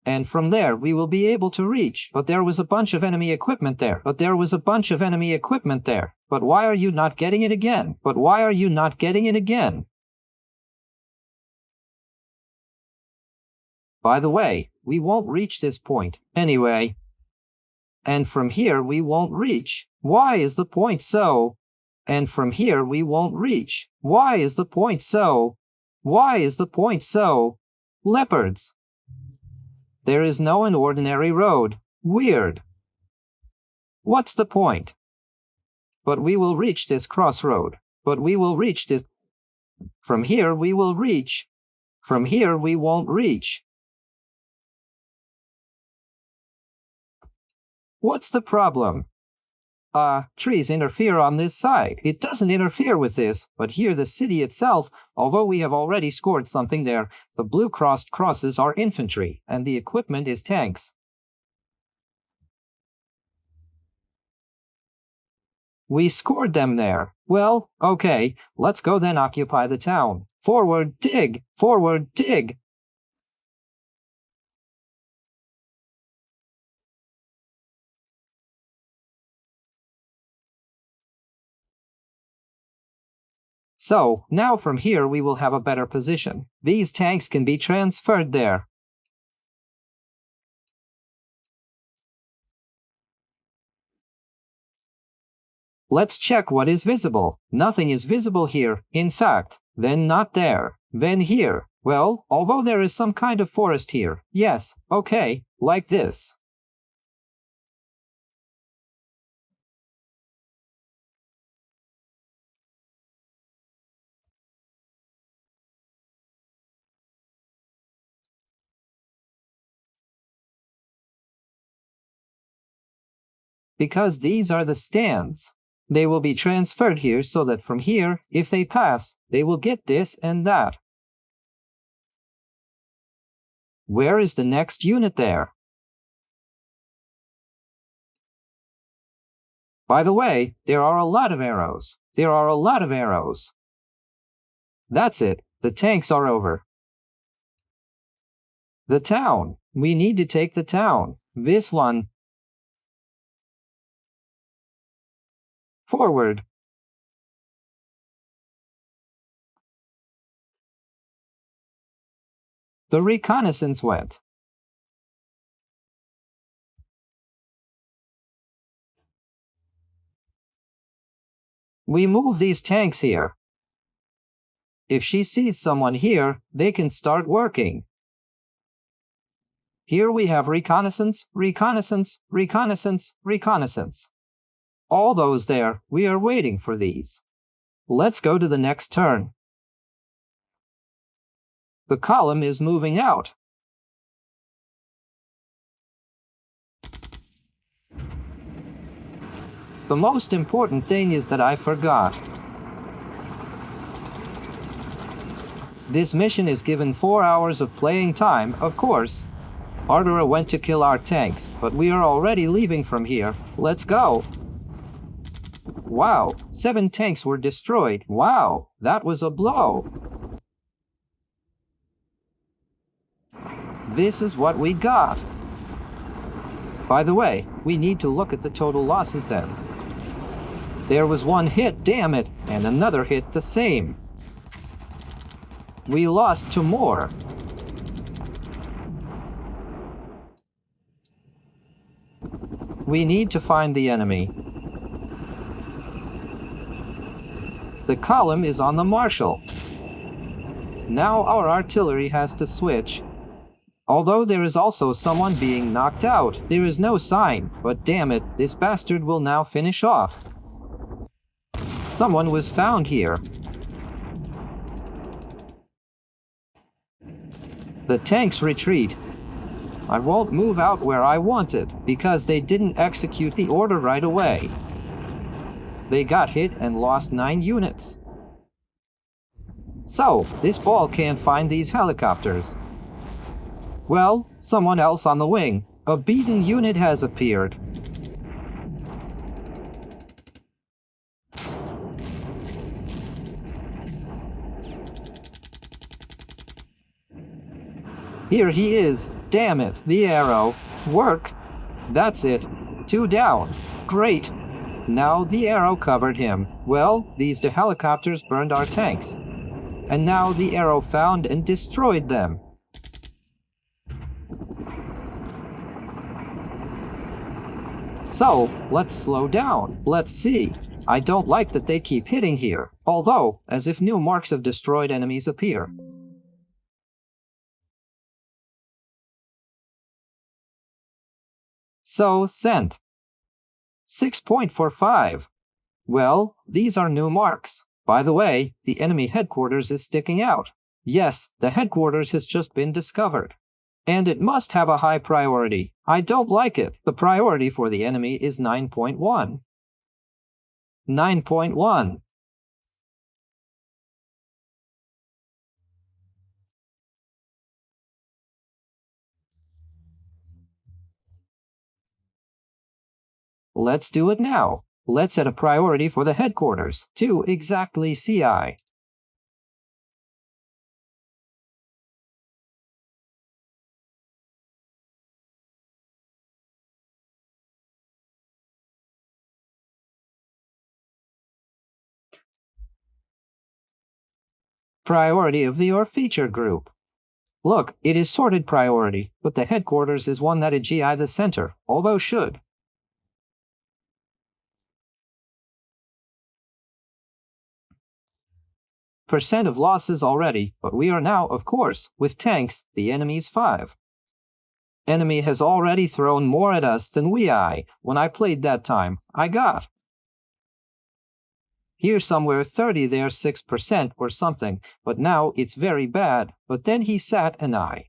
And from there we will be able to reach. But there was a bunch of enemy equipment there. But there was a bunch of enemy equipment there. But why are you not getting it again? But why are you not getting it again? By the way, we won't reach this point. Anyway. And from here we won't reach. Why is the point so? And from here we won't reach. Why is the point so? Why is the point so? Leopards. There is no an ordinary road. Weird. What's the point? But we will reach this crossroad. But we will reach this. From here we will reach. From here we won't reach. What's the problem? Trees interfere on this side. It doesn't interfere with this, but here the city itself, although we have already scored something there, the blue crossed crosses are infantry, and the equipment is tanks. We scored them there. Well, okay, let's go then occupy the town. Forward, dig! Forward, dig! So, now from here we will have a better position. These tanks can be transferred there. Let's check what is visible. Nothing is visible here. In fact, then not there. Then here. Well, although there is some kind of forest here. Yes, okay, like this. Because these are the stands. They will be transferred here so that from here, if they pass, they will get this and that. Where is the next unit there? By the way, there are a lot of arrows. There are a lot of arrows. That's it. The tanks are over. The town. We need to take the town. This one. Forward. The reconnaissance went. We move these tanks here. If she sees someone here, they can start working. Here we have reconnaissance, reconnaissance, reconnaissance, reconnaissance. All those there, we are waiting for these. Let's go to the next turn. The column is moving out. The most important thing is that I forgot. This mission is given 4 hours of playing time, of course. Ardora went to kill our tanks, but we are already leaving from here. Let's go. Wow, 7 tanks were destroyed. Wow, that was a blow. This is what we got. By the way, we need to look at the total losses then. There was 1 hit, damn it, and another hit the same. We lost 2 more. We need to find the enemy. The column is on the marshal. Now our artillery has to switch. Although there is also someone being knocked out, there is no sign, but damn it, this bastard will now finish off. Someone was found here. The tanks retreat. I won't move out where I wanted, because they didn't execute the order right away. They got hit and lost 9 units. So, this ball can't find these helicopters. Well, someone else on the wing. A beaten unit has appeared. Here he is. Damn it, the arrow. Work. That's it. 2 down. Great. Now the arrow covered him. Well, these helicopters burned our tanks. And now the arrow found and destroyed them. So, let's slow down. Let's see. I don't like that they keep hitting here, although, as if new marks of destroyed enemies appear. So, sent. 6.45. Well, these are new marks. By the way, the enemy headquarters is sticking out. Yes, the headquarters has just been discovered. And it must have a high priority. I don't like it. The priority for the enemy is 9.1. 9.1. Let's do it now. Let's set a priority for the headquarters to exactly CI. Priority of your feature group. Look, it is sorted priority, but the headquarters is one that is GI the center, although should. Percent of losses already, but we are now, of course, with tanks, the enemy's 5. Enemy has already thrown more at us than when I played that time, I got. Here somewhere 30 there 6% or something, but now it's very bad, but then he sat and I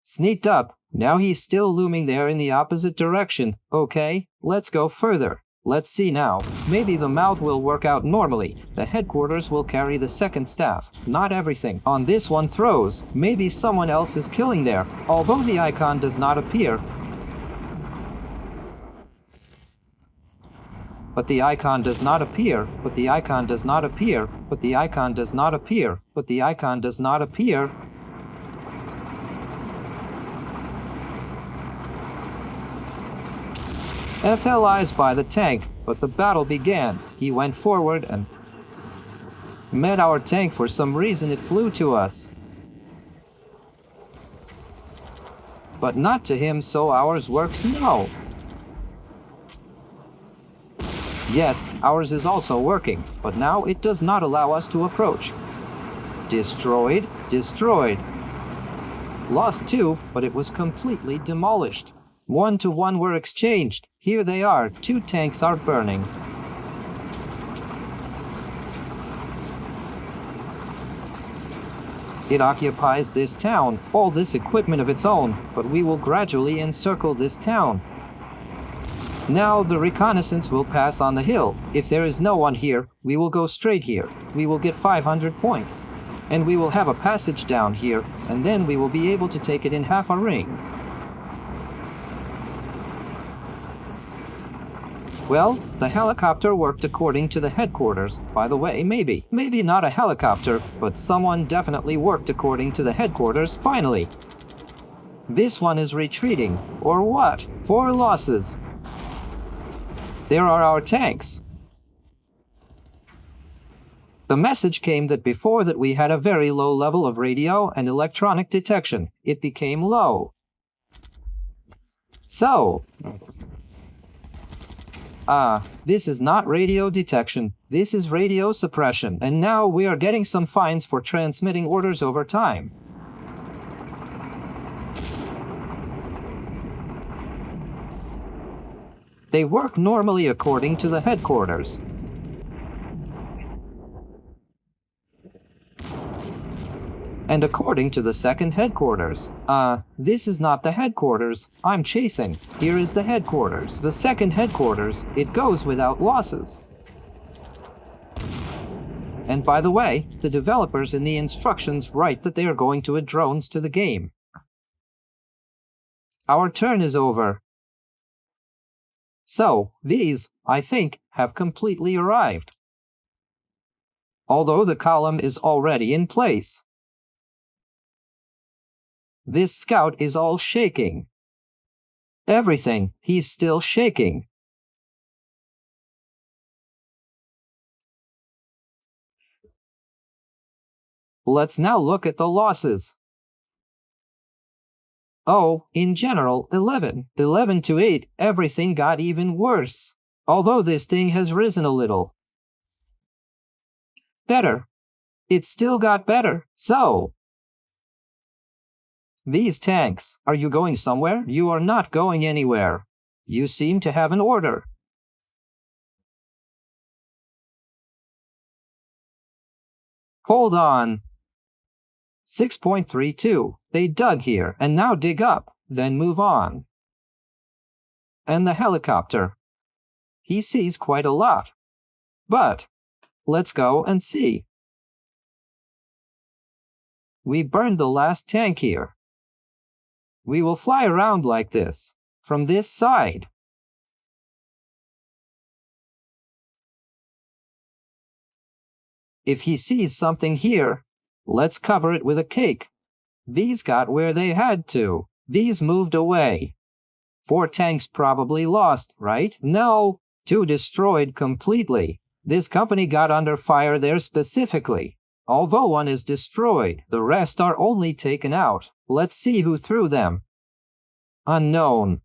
sneaked up, now he's still looming there in the opposite direction, okay, let's go further. Let's see now. Maybe the mouth will work out normally. The headquarters will carry the second staff. Not everything. On this one throws. Maybe someone else is killing there. Although the icon does not appear. But the icon does not appear. But the icon does not appear. But the icon does not appear. But the icon does not appear. FLI's by the tank, but the battle began. He went forward and met our tank. For some reason it flew to us. But not to him, so ours works now. Yes, ours is also working, but now it does not allow us to approach. Destroyed, destroyed. Lost 2, but it was completely demolished. 1-to-1 were exchanged. Here they are. 2 tanks are burning. It occupies this town, all this equipment of its own, but we will gradually encircle this town. Now the reconnaissance will pass on the hill. If there is no one here, we will go straight here. We will get 500 points. And we will have a passage down here, and then we will be able to take it in half a ring. Well, the helicopter worked according to the headquarters. By the way, maybe not a helicopter, but someone definitely worked according to the headquarters finally. This one is retreating, or what? 4 losses. There are our tanks. The message came that before that we had a very low level of radio and electronic detection. It became low. So, this is not radio detection, this is radio suppression, and now we are getting some fines for transmitting orders over time. They work normally according to the headquarters. And according to the second headquarters. This is not the headquarters I'm chasing. Here is the headquarters. The second headquarters, it goes without losses. And by the way, the developers in the instructions write that they are going to add drones to the game. Our turn is over. So, these, I think, have completely arrived. Although the column is already in place. This scout is all shaking. Everything, he's still shaking. Let's now look at the losses. Oh, in general, 11. 11 to 8, everything got even worse. Although this thing has risen a little. Better. It still got better. So, these tanks, are you going somewhere? You are not going anywhere. You seem to have an order. Hold on. 6.32. They dug here and now dig up, then move on. And the helicopter. He sees quite a lot. But let's go and see. We burned the last tank here. We will fly around like this, from this side. If he sees something here, let's cover it with a cake. These got where they had to. These moved away. 4 tanks probably lost, right? No, 2 destroyed completely. This company got under fire there specifically. Although 1 is destroyed, the rest are only taken out. Let's see who threw them. Unknown.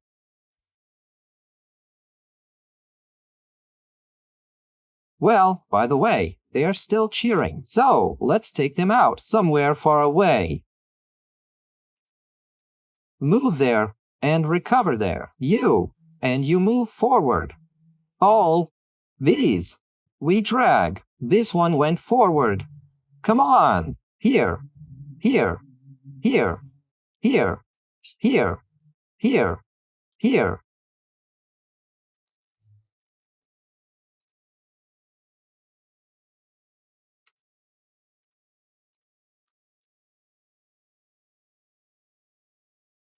Well, by the way, they are still cheering, so let's take them out somewhere far away. Move there and recover there. And you move forward. All these. We drag. This one went forward. Come on. Here. Here. Here. Here. Here. Here. Here.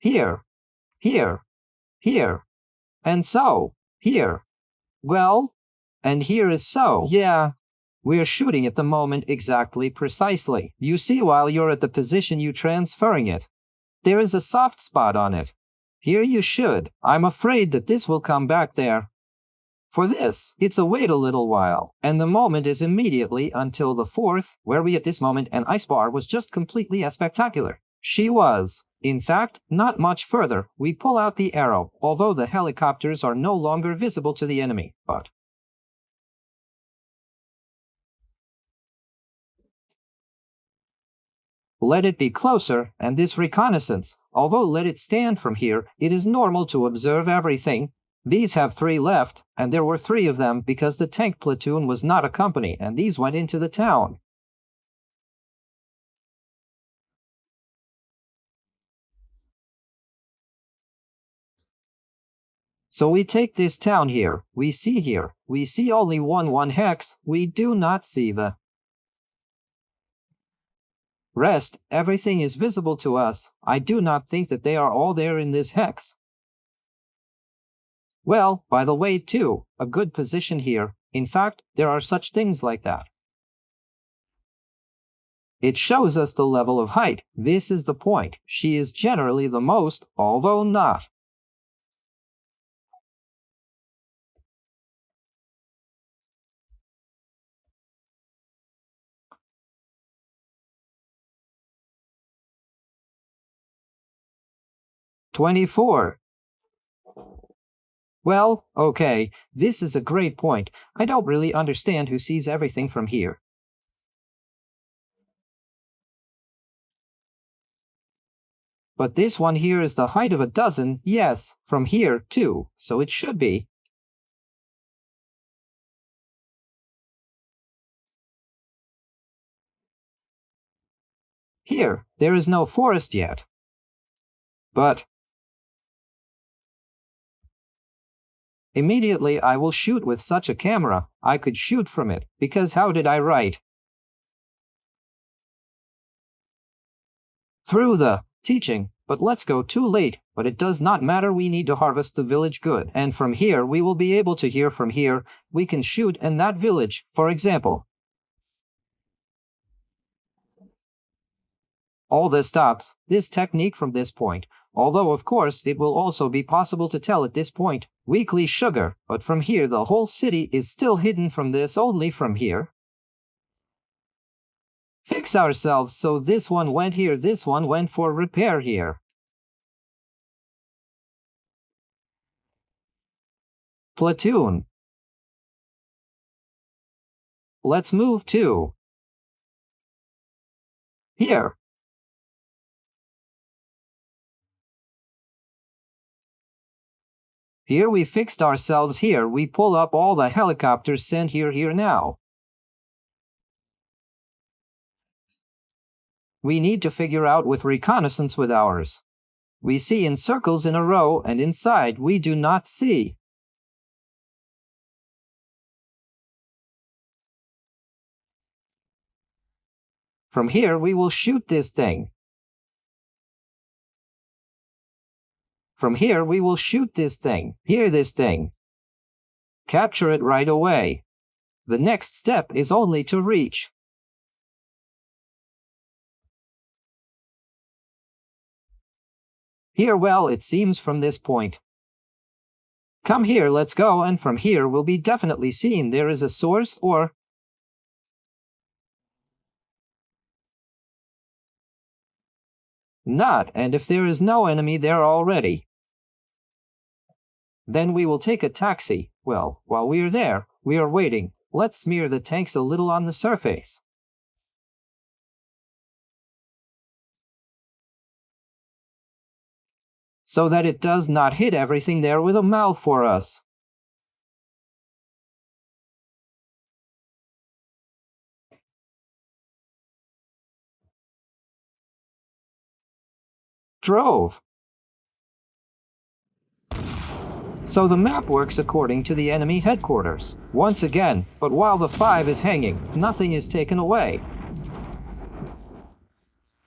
Here. Here. Here. And so. Here. Well, and here is so. Yeah. We're shooting at the moment exactly precisely. You see, while you're at the position you transferring it, there is a soft spot on it. Here you should. I'm afraid that this will come back there. For this, it's a wait a little while, and the moment is immediately until the 4th, where we at this moment and Icebar was just completely as spectacular. She was. In fact, not much further. We pull out the arrow, although the helicopters are no longer visible to the enemy, but let it be closer, and this reconnaissance, although let it stand from here, it is normal to observe everything. These have 3 left, and there were 3 of them because the tank platoon was not a company, and these went into the town. So we take this town here. We see only 1 hex. We do not see the rest. Everything is visible to us. I do not think that they are all there in this hex. Well, by the way, too, a good position here. In fact, there are such things like that. It shows us the level of height. This is the point. She is generally the most, although not. "24. Well, okay, this is a great point. I don't really understand who sees everything from here. But this one here is the height of a dozen, yes, from here, too, so it should be. Here, there is no forest yet. But immediately I will shoot with such a camera. I could shoot from it, because how did I write? Through the teaching, but let's go too late. But it does not matter, we need to harvest the village good. And from here we will be able to hear from here. We can shoot in that village, for example. All this stops, this technique from this point. Although, of course, it will also be possible to tell at this point, weekly sugar, but from here the whole city is still hidden from this only from here. Fix ourselves so this one went here, this one went for repair here. Platoon. Let's move to here. Here we fixed ourselves here. We pull up all the helicopters sent here now. We need to figure out with reconnaissance with ours. We see in circles in a row, and inside we do not see. From here we will shoot this thing. From here we will shoot this thing. Hear this thing. Capture it right away. The next step is only to reach. Here, well, it seems from this point. Come here, let's go, and from here we'll be definitely seen there is a source or... Not, and if there is no enemy there already. Then we will take a taxi. Well, while we are there, we are waiting. Let's smear the tanks a little on the surface. So that it does not hit everything there with a mouth for us. Drove. So the map works according to the enemy headquarters. Once again, but while the 5 is hanging, nothing is taken away.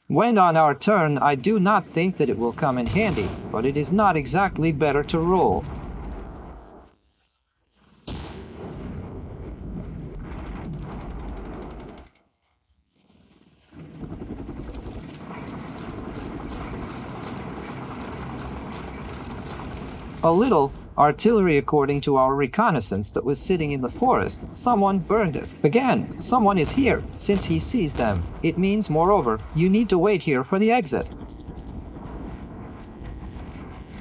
When on our turn, I do not think that it will come in handy, but it is not exactly better to roll. A little artillery according to our reconnaissance that was sitting in the forest. Someone burned it. Again, someone is here, since he sees them. It means, moreover, you need to wait here for the exit.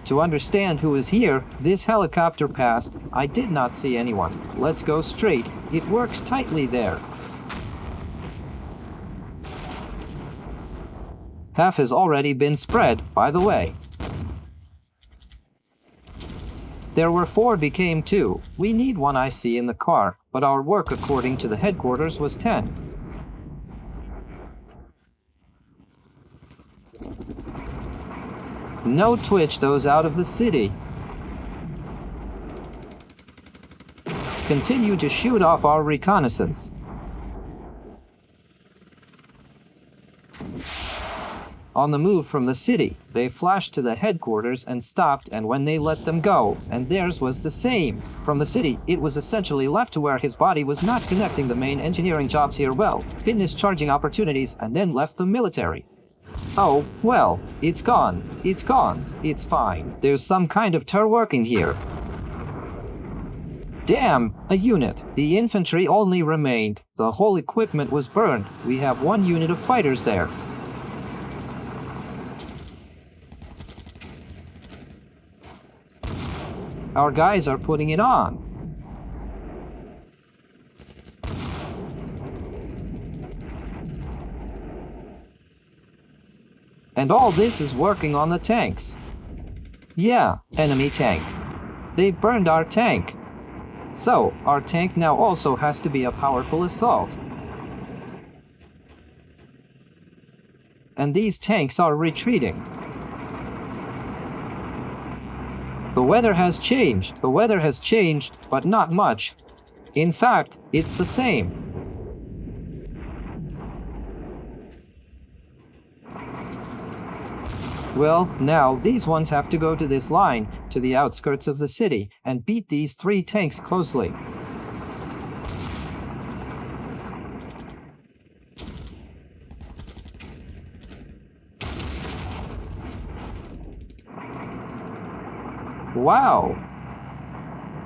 To understand who is here, this helicopter passed. I did not see anyone. Let's go straight. It works tightly there. Half has already been spread, by the way. There were 4 became 2. We need 1 I see in the car, but our work according to the headquarters was 10. No twitch those out of the city. Continue to shoot off our reconnaissance. On the move from the city, they flashed to the headquarters and stopped, and when they let them go, and theirs was the same. From the city, it was essentially left to where his body was not connecting the main engineering jobs here well, fitness charging opportunities, and then left the military. Oh, well, it's gone. It's gone. It's fine. There's some kind of turr working here. Damn, a unit. The infantry only remained. The whole equipment was burned. We have 1 unit of fighters there. Our guys are putting it on. And all this is working on the tanks. Yeah, enemy tank. They burned our tank. So, our tank now also has to be a powerful assault. And these tanks are retreating. The weather has changed. The weather has changed, but not much. In fact, it's the same. Well, now these ones have to go to this line, to the outskirts of the city, and beat these 3 tanks closely. Wow.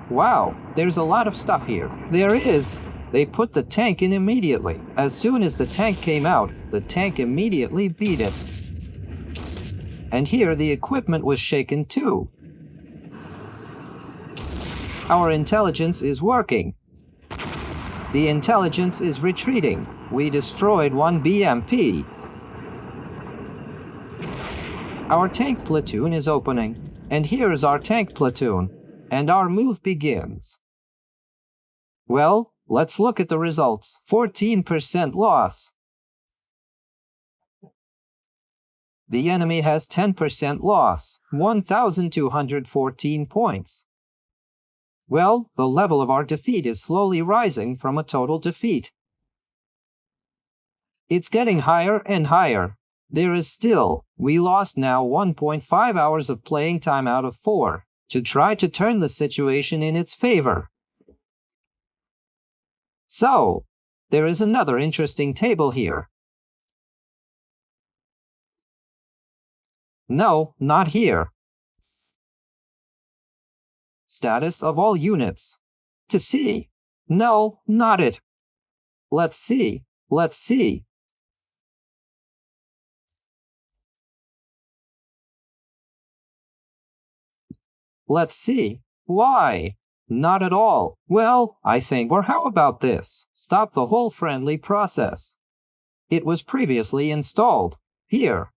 Wow, there's a lot of stuff here. There is. They put the tank in immediately. As soon as the tank came out, the tank immediately beat it. And here the equipment was shaken too. Our intelligence is working. The intelligence is retreating. We destroyed 1 BMP. Our tank platoon is opening. And here's our tank platoon, and our move begins. Well, let's look at the results. 14% loss. The enemy has 10% loss, 1,214 points. Well, the level of our defeat is slowly rising from a total defeat. It's getting higher and higher. We lost now 1.5 hours of playing time out of 4 to try to turn the situation in its favor. So, there is another interesting table here. No, not here. Status of all units. To see. No, not it. Let's see. Let's see. Let's see. Why? Not at all. Well, I think, or how about this? Stop the whole friendly process. It was previously installed. Here.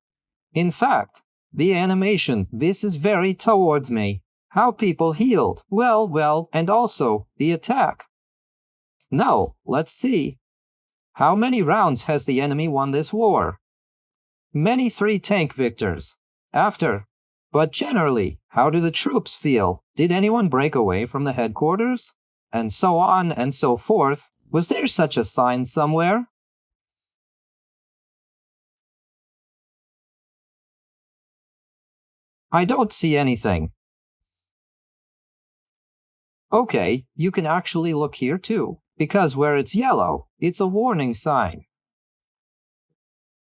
In fact, the animation, this is very towards me. How people healed. Well, and also, the attack. Now, let's see. How many rounds has the enemy won this war? Many 3 tank victors. After. But generally, how do the troops feel? Did anyone break away from the headquarters? And so on and so forth. Was there such a sign somewhere? I don't see anything. Okay, you can actually look here too, because where it's yellow, it's a warning sign.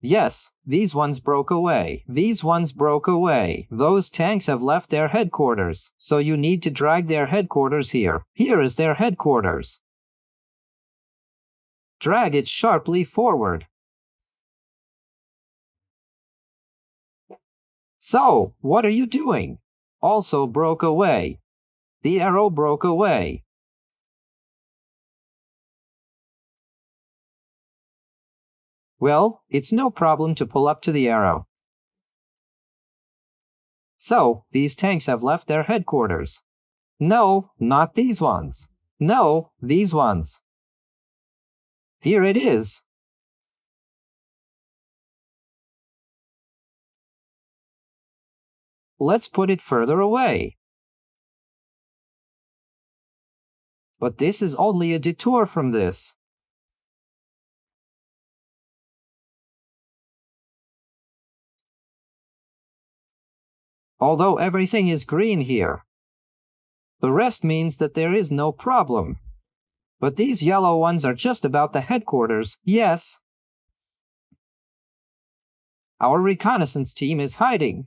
Yes, these ones broke away. These ones broke away. Those tanks have left their headquarters, so you need to drag their headquarters here. Here is their headquarters. Drag it sharply forward. So, what are you doing? Also broke away. The arrow broke away. Well, it's no problem to pull up to the arrow. So, these tanks have left their headquarters. No, not these ones. No, these ones. Here it is. Let's put it further away. But this is only a detour from this. Although everything is green here. The rest means that there is no problem. But these yellow ones are just about the headquarters, yes. Our reconnaissance team is hiding.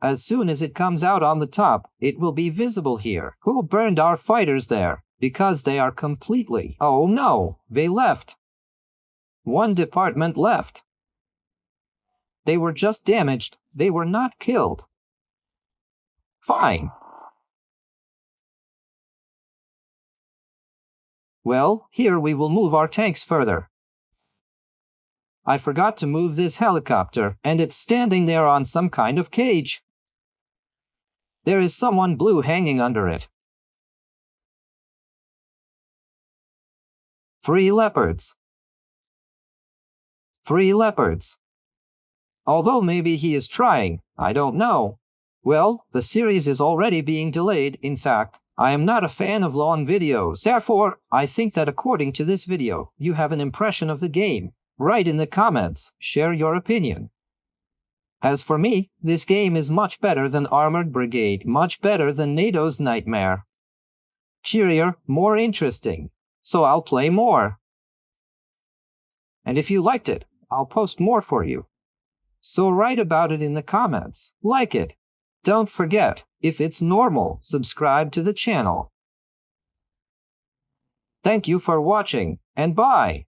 As soon as it comes out on the top, it will be visible here. Who burned our fighters there? Because they are completely... Oh no, they left. One department left. They were just damaged, they were not killed. Fine. Well, here we will move our tanks further. I forgot to move this helicopter, and it's standing there on some kind of cage. There is someone blue hanging under it. Free leopards. Free leopards. Although maybe he is trying, I don't know. Well, the series is already being delayed. In fact, I am not a fan of long videos. Therefore, I think that according to this video, you have an impression of the game. Write in the comments, share your opinion. As for me, this game is much better than Armored Brigade, much better than NATO's Nightmare. Cheerier, more interesting. So I'll play more. And if you liked it, I'll post more for you. So write about it in the comments. Like it. Don't forget, if it's normal, subscribe to the channel. Thank you for watching, and bye!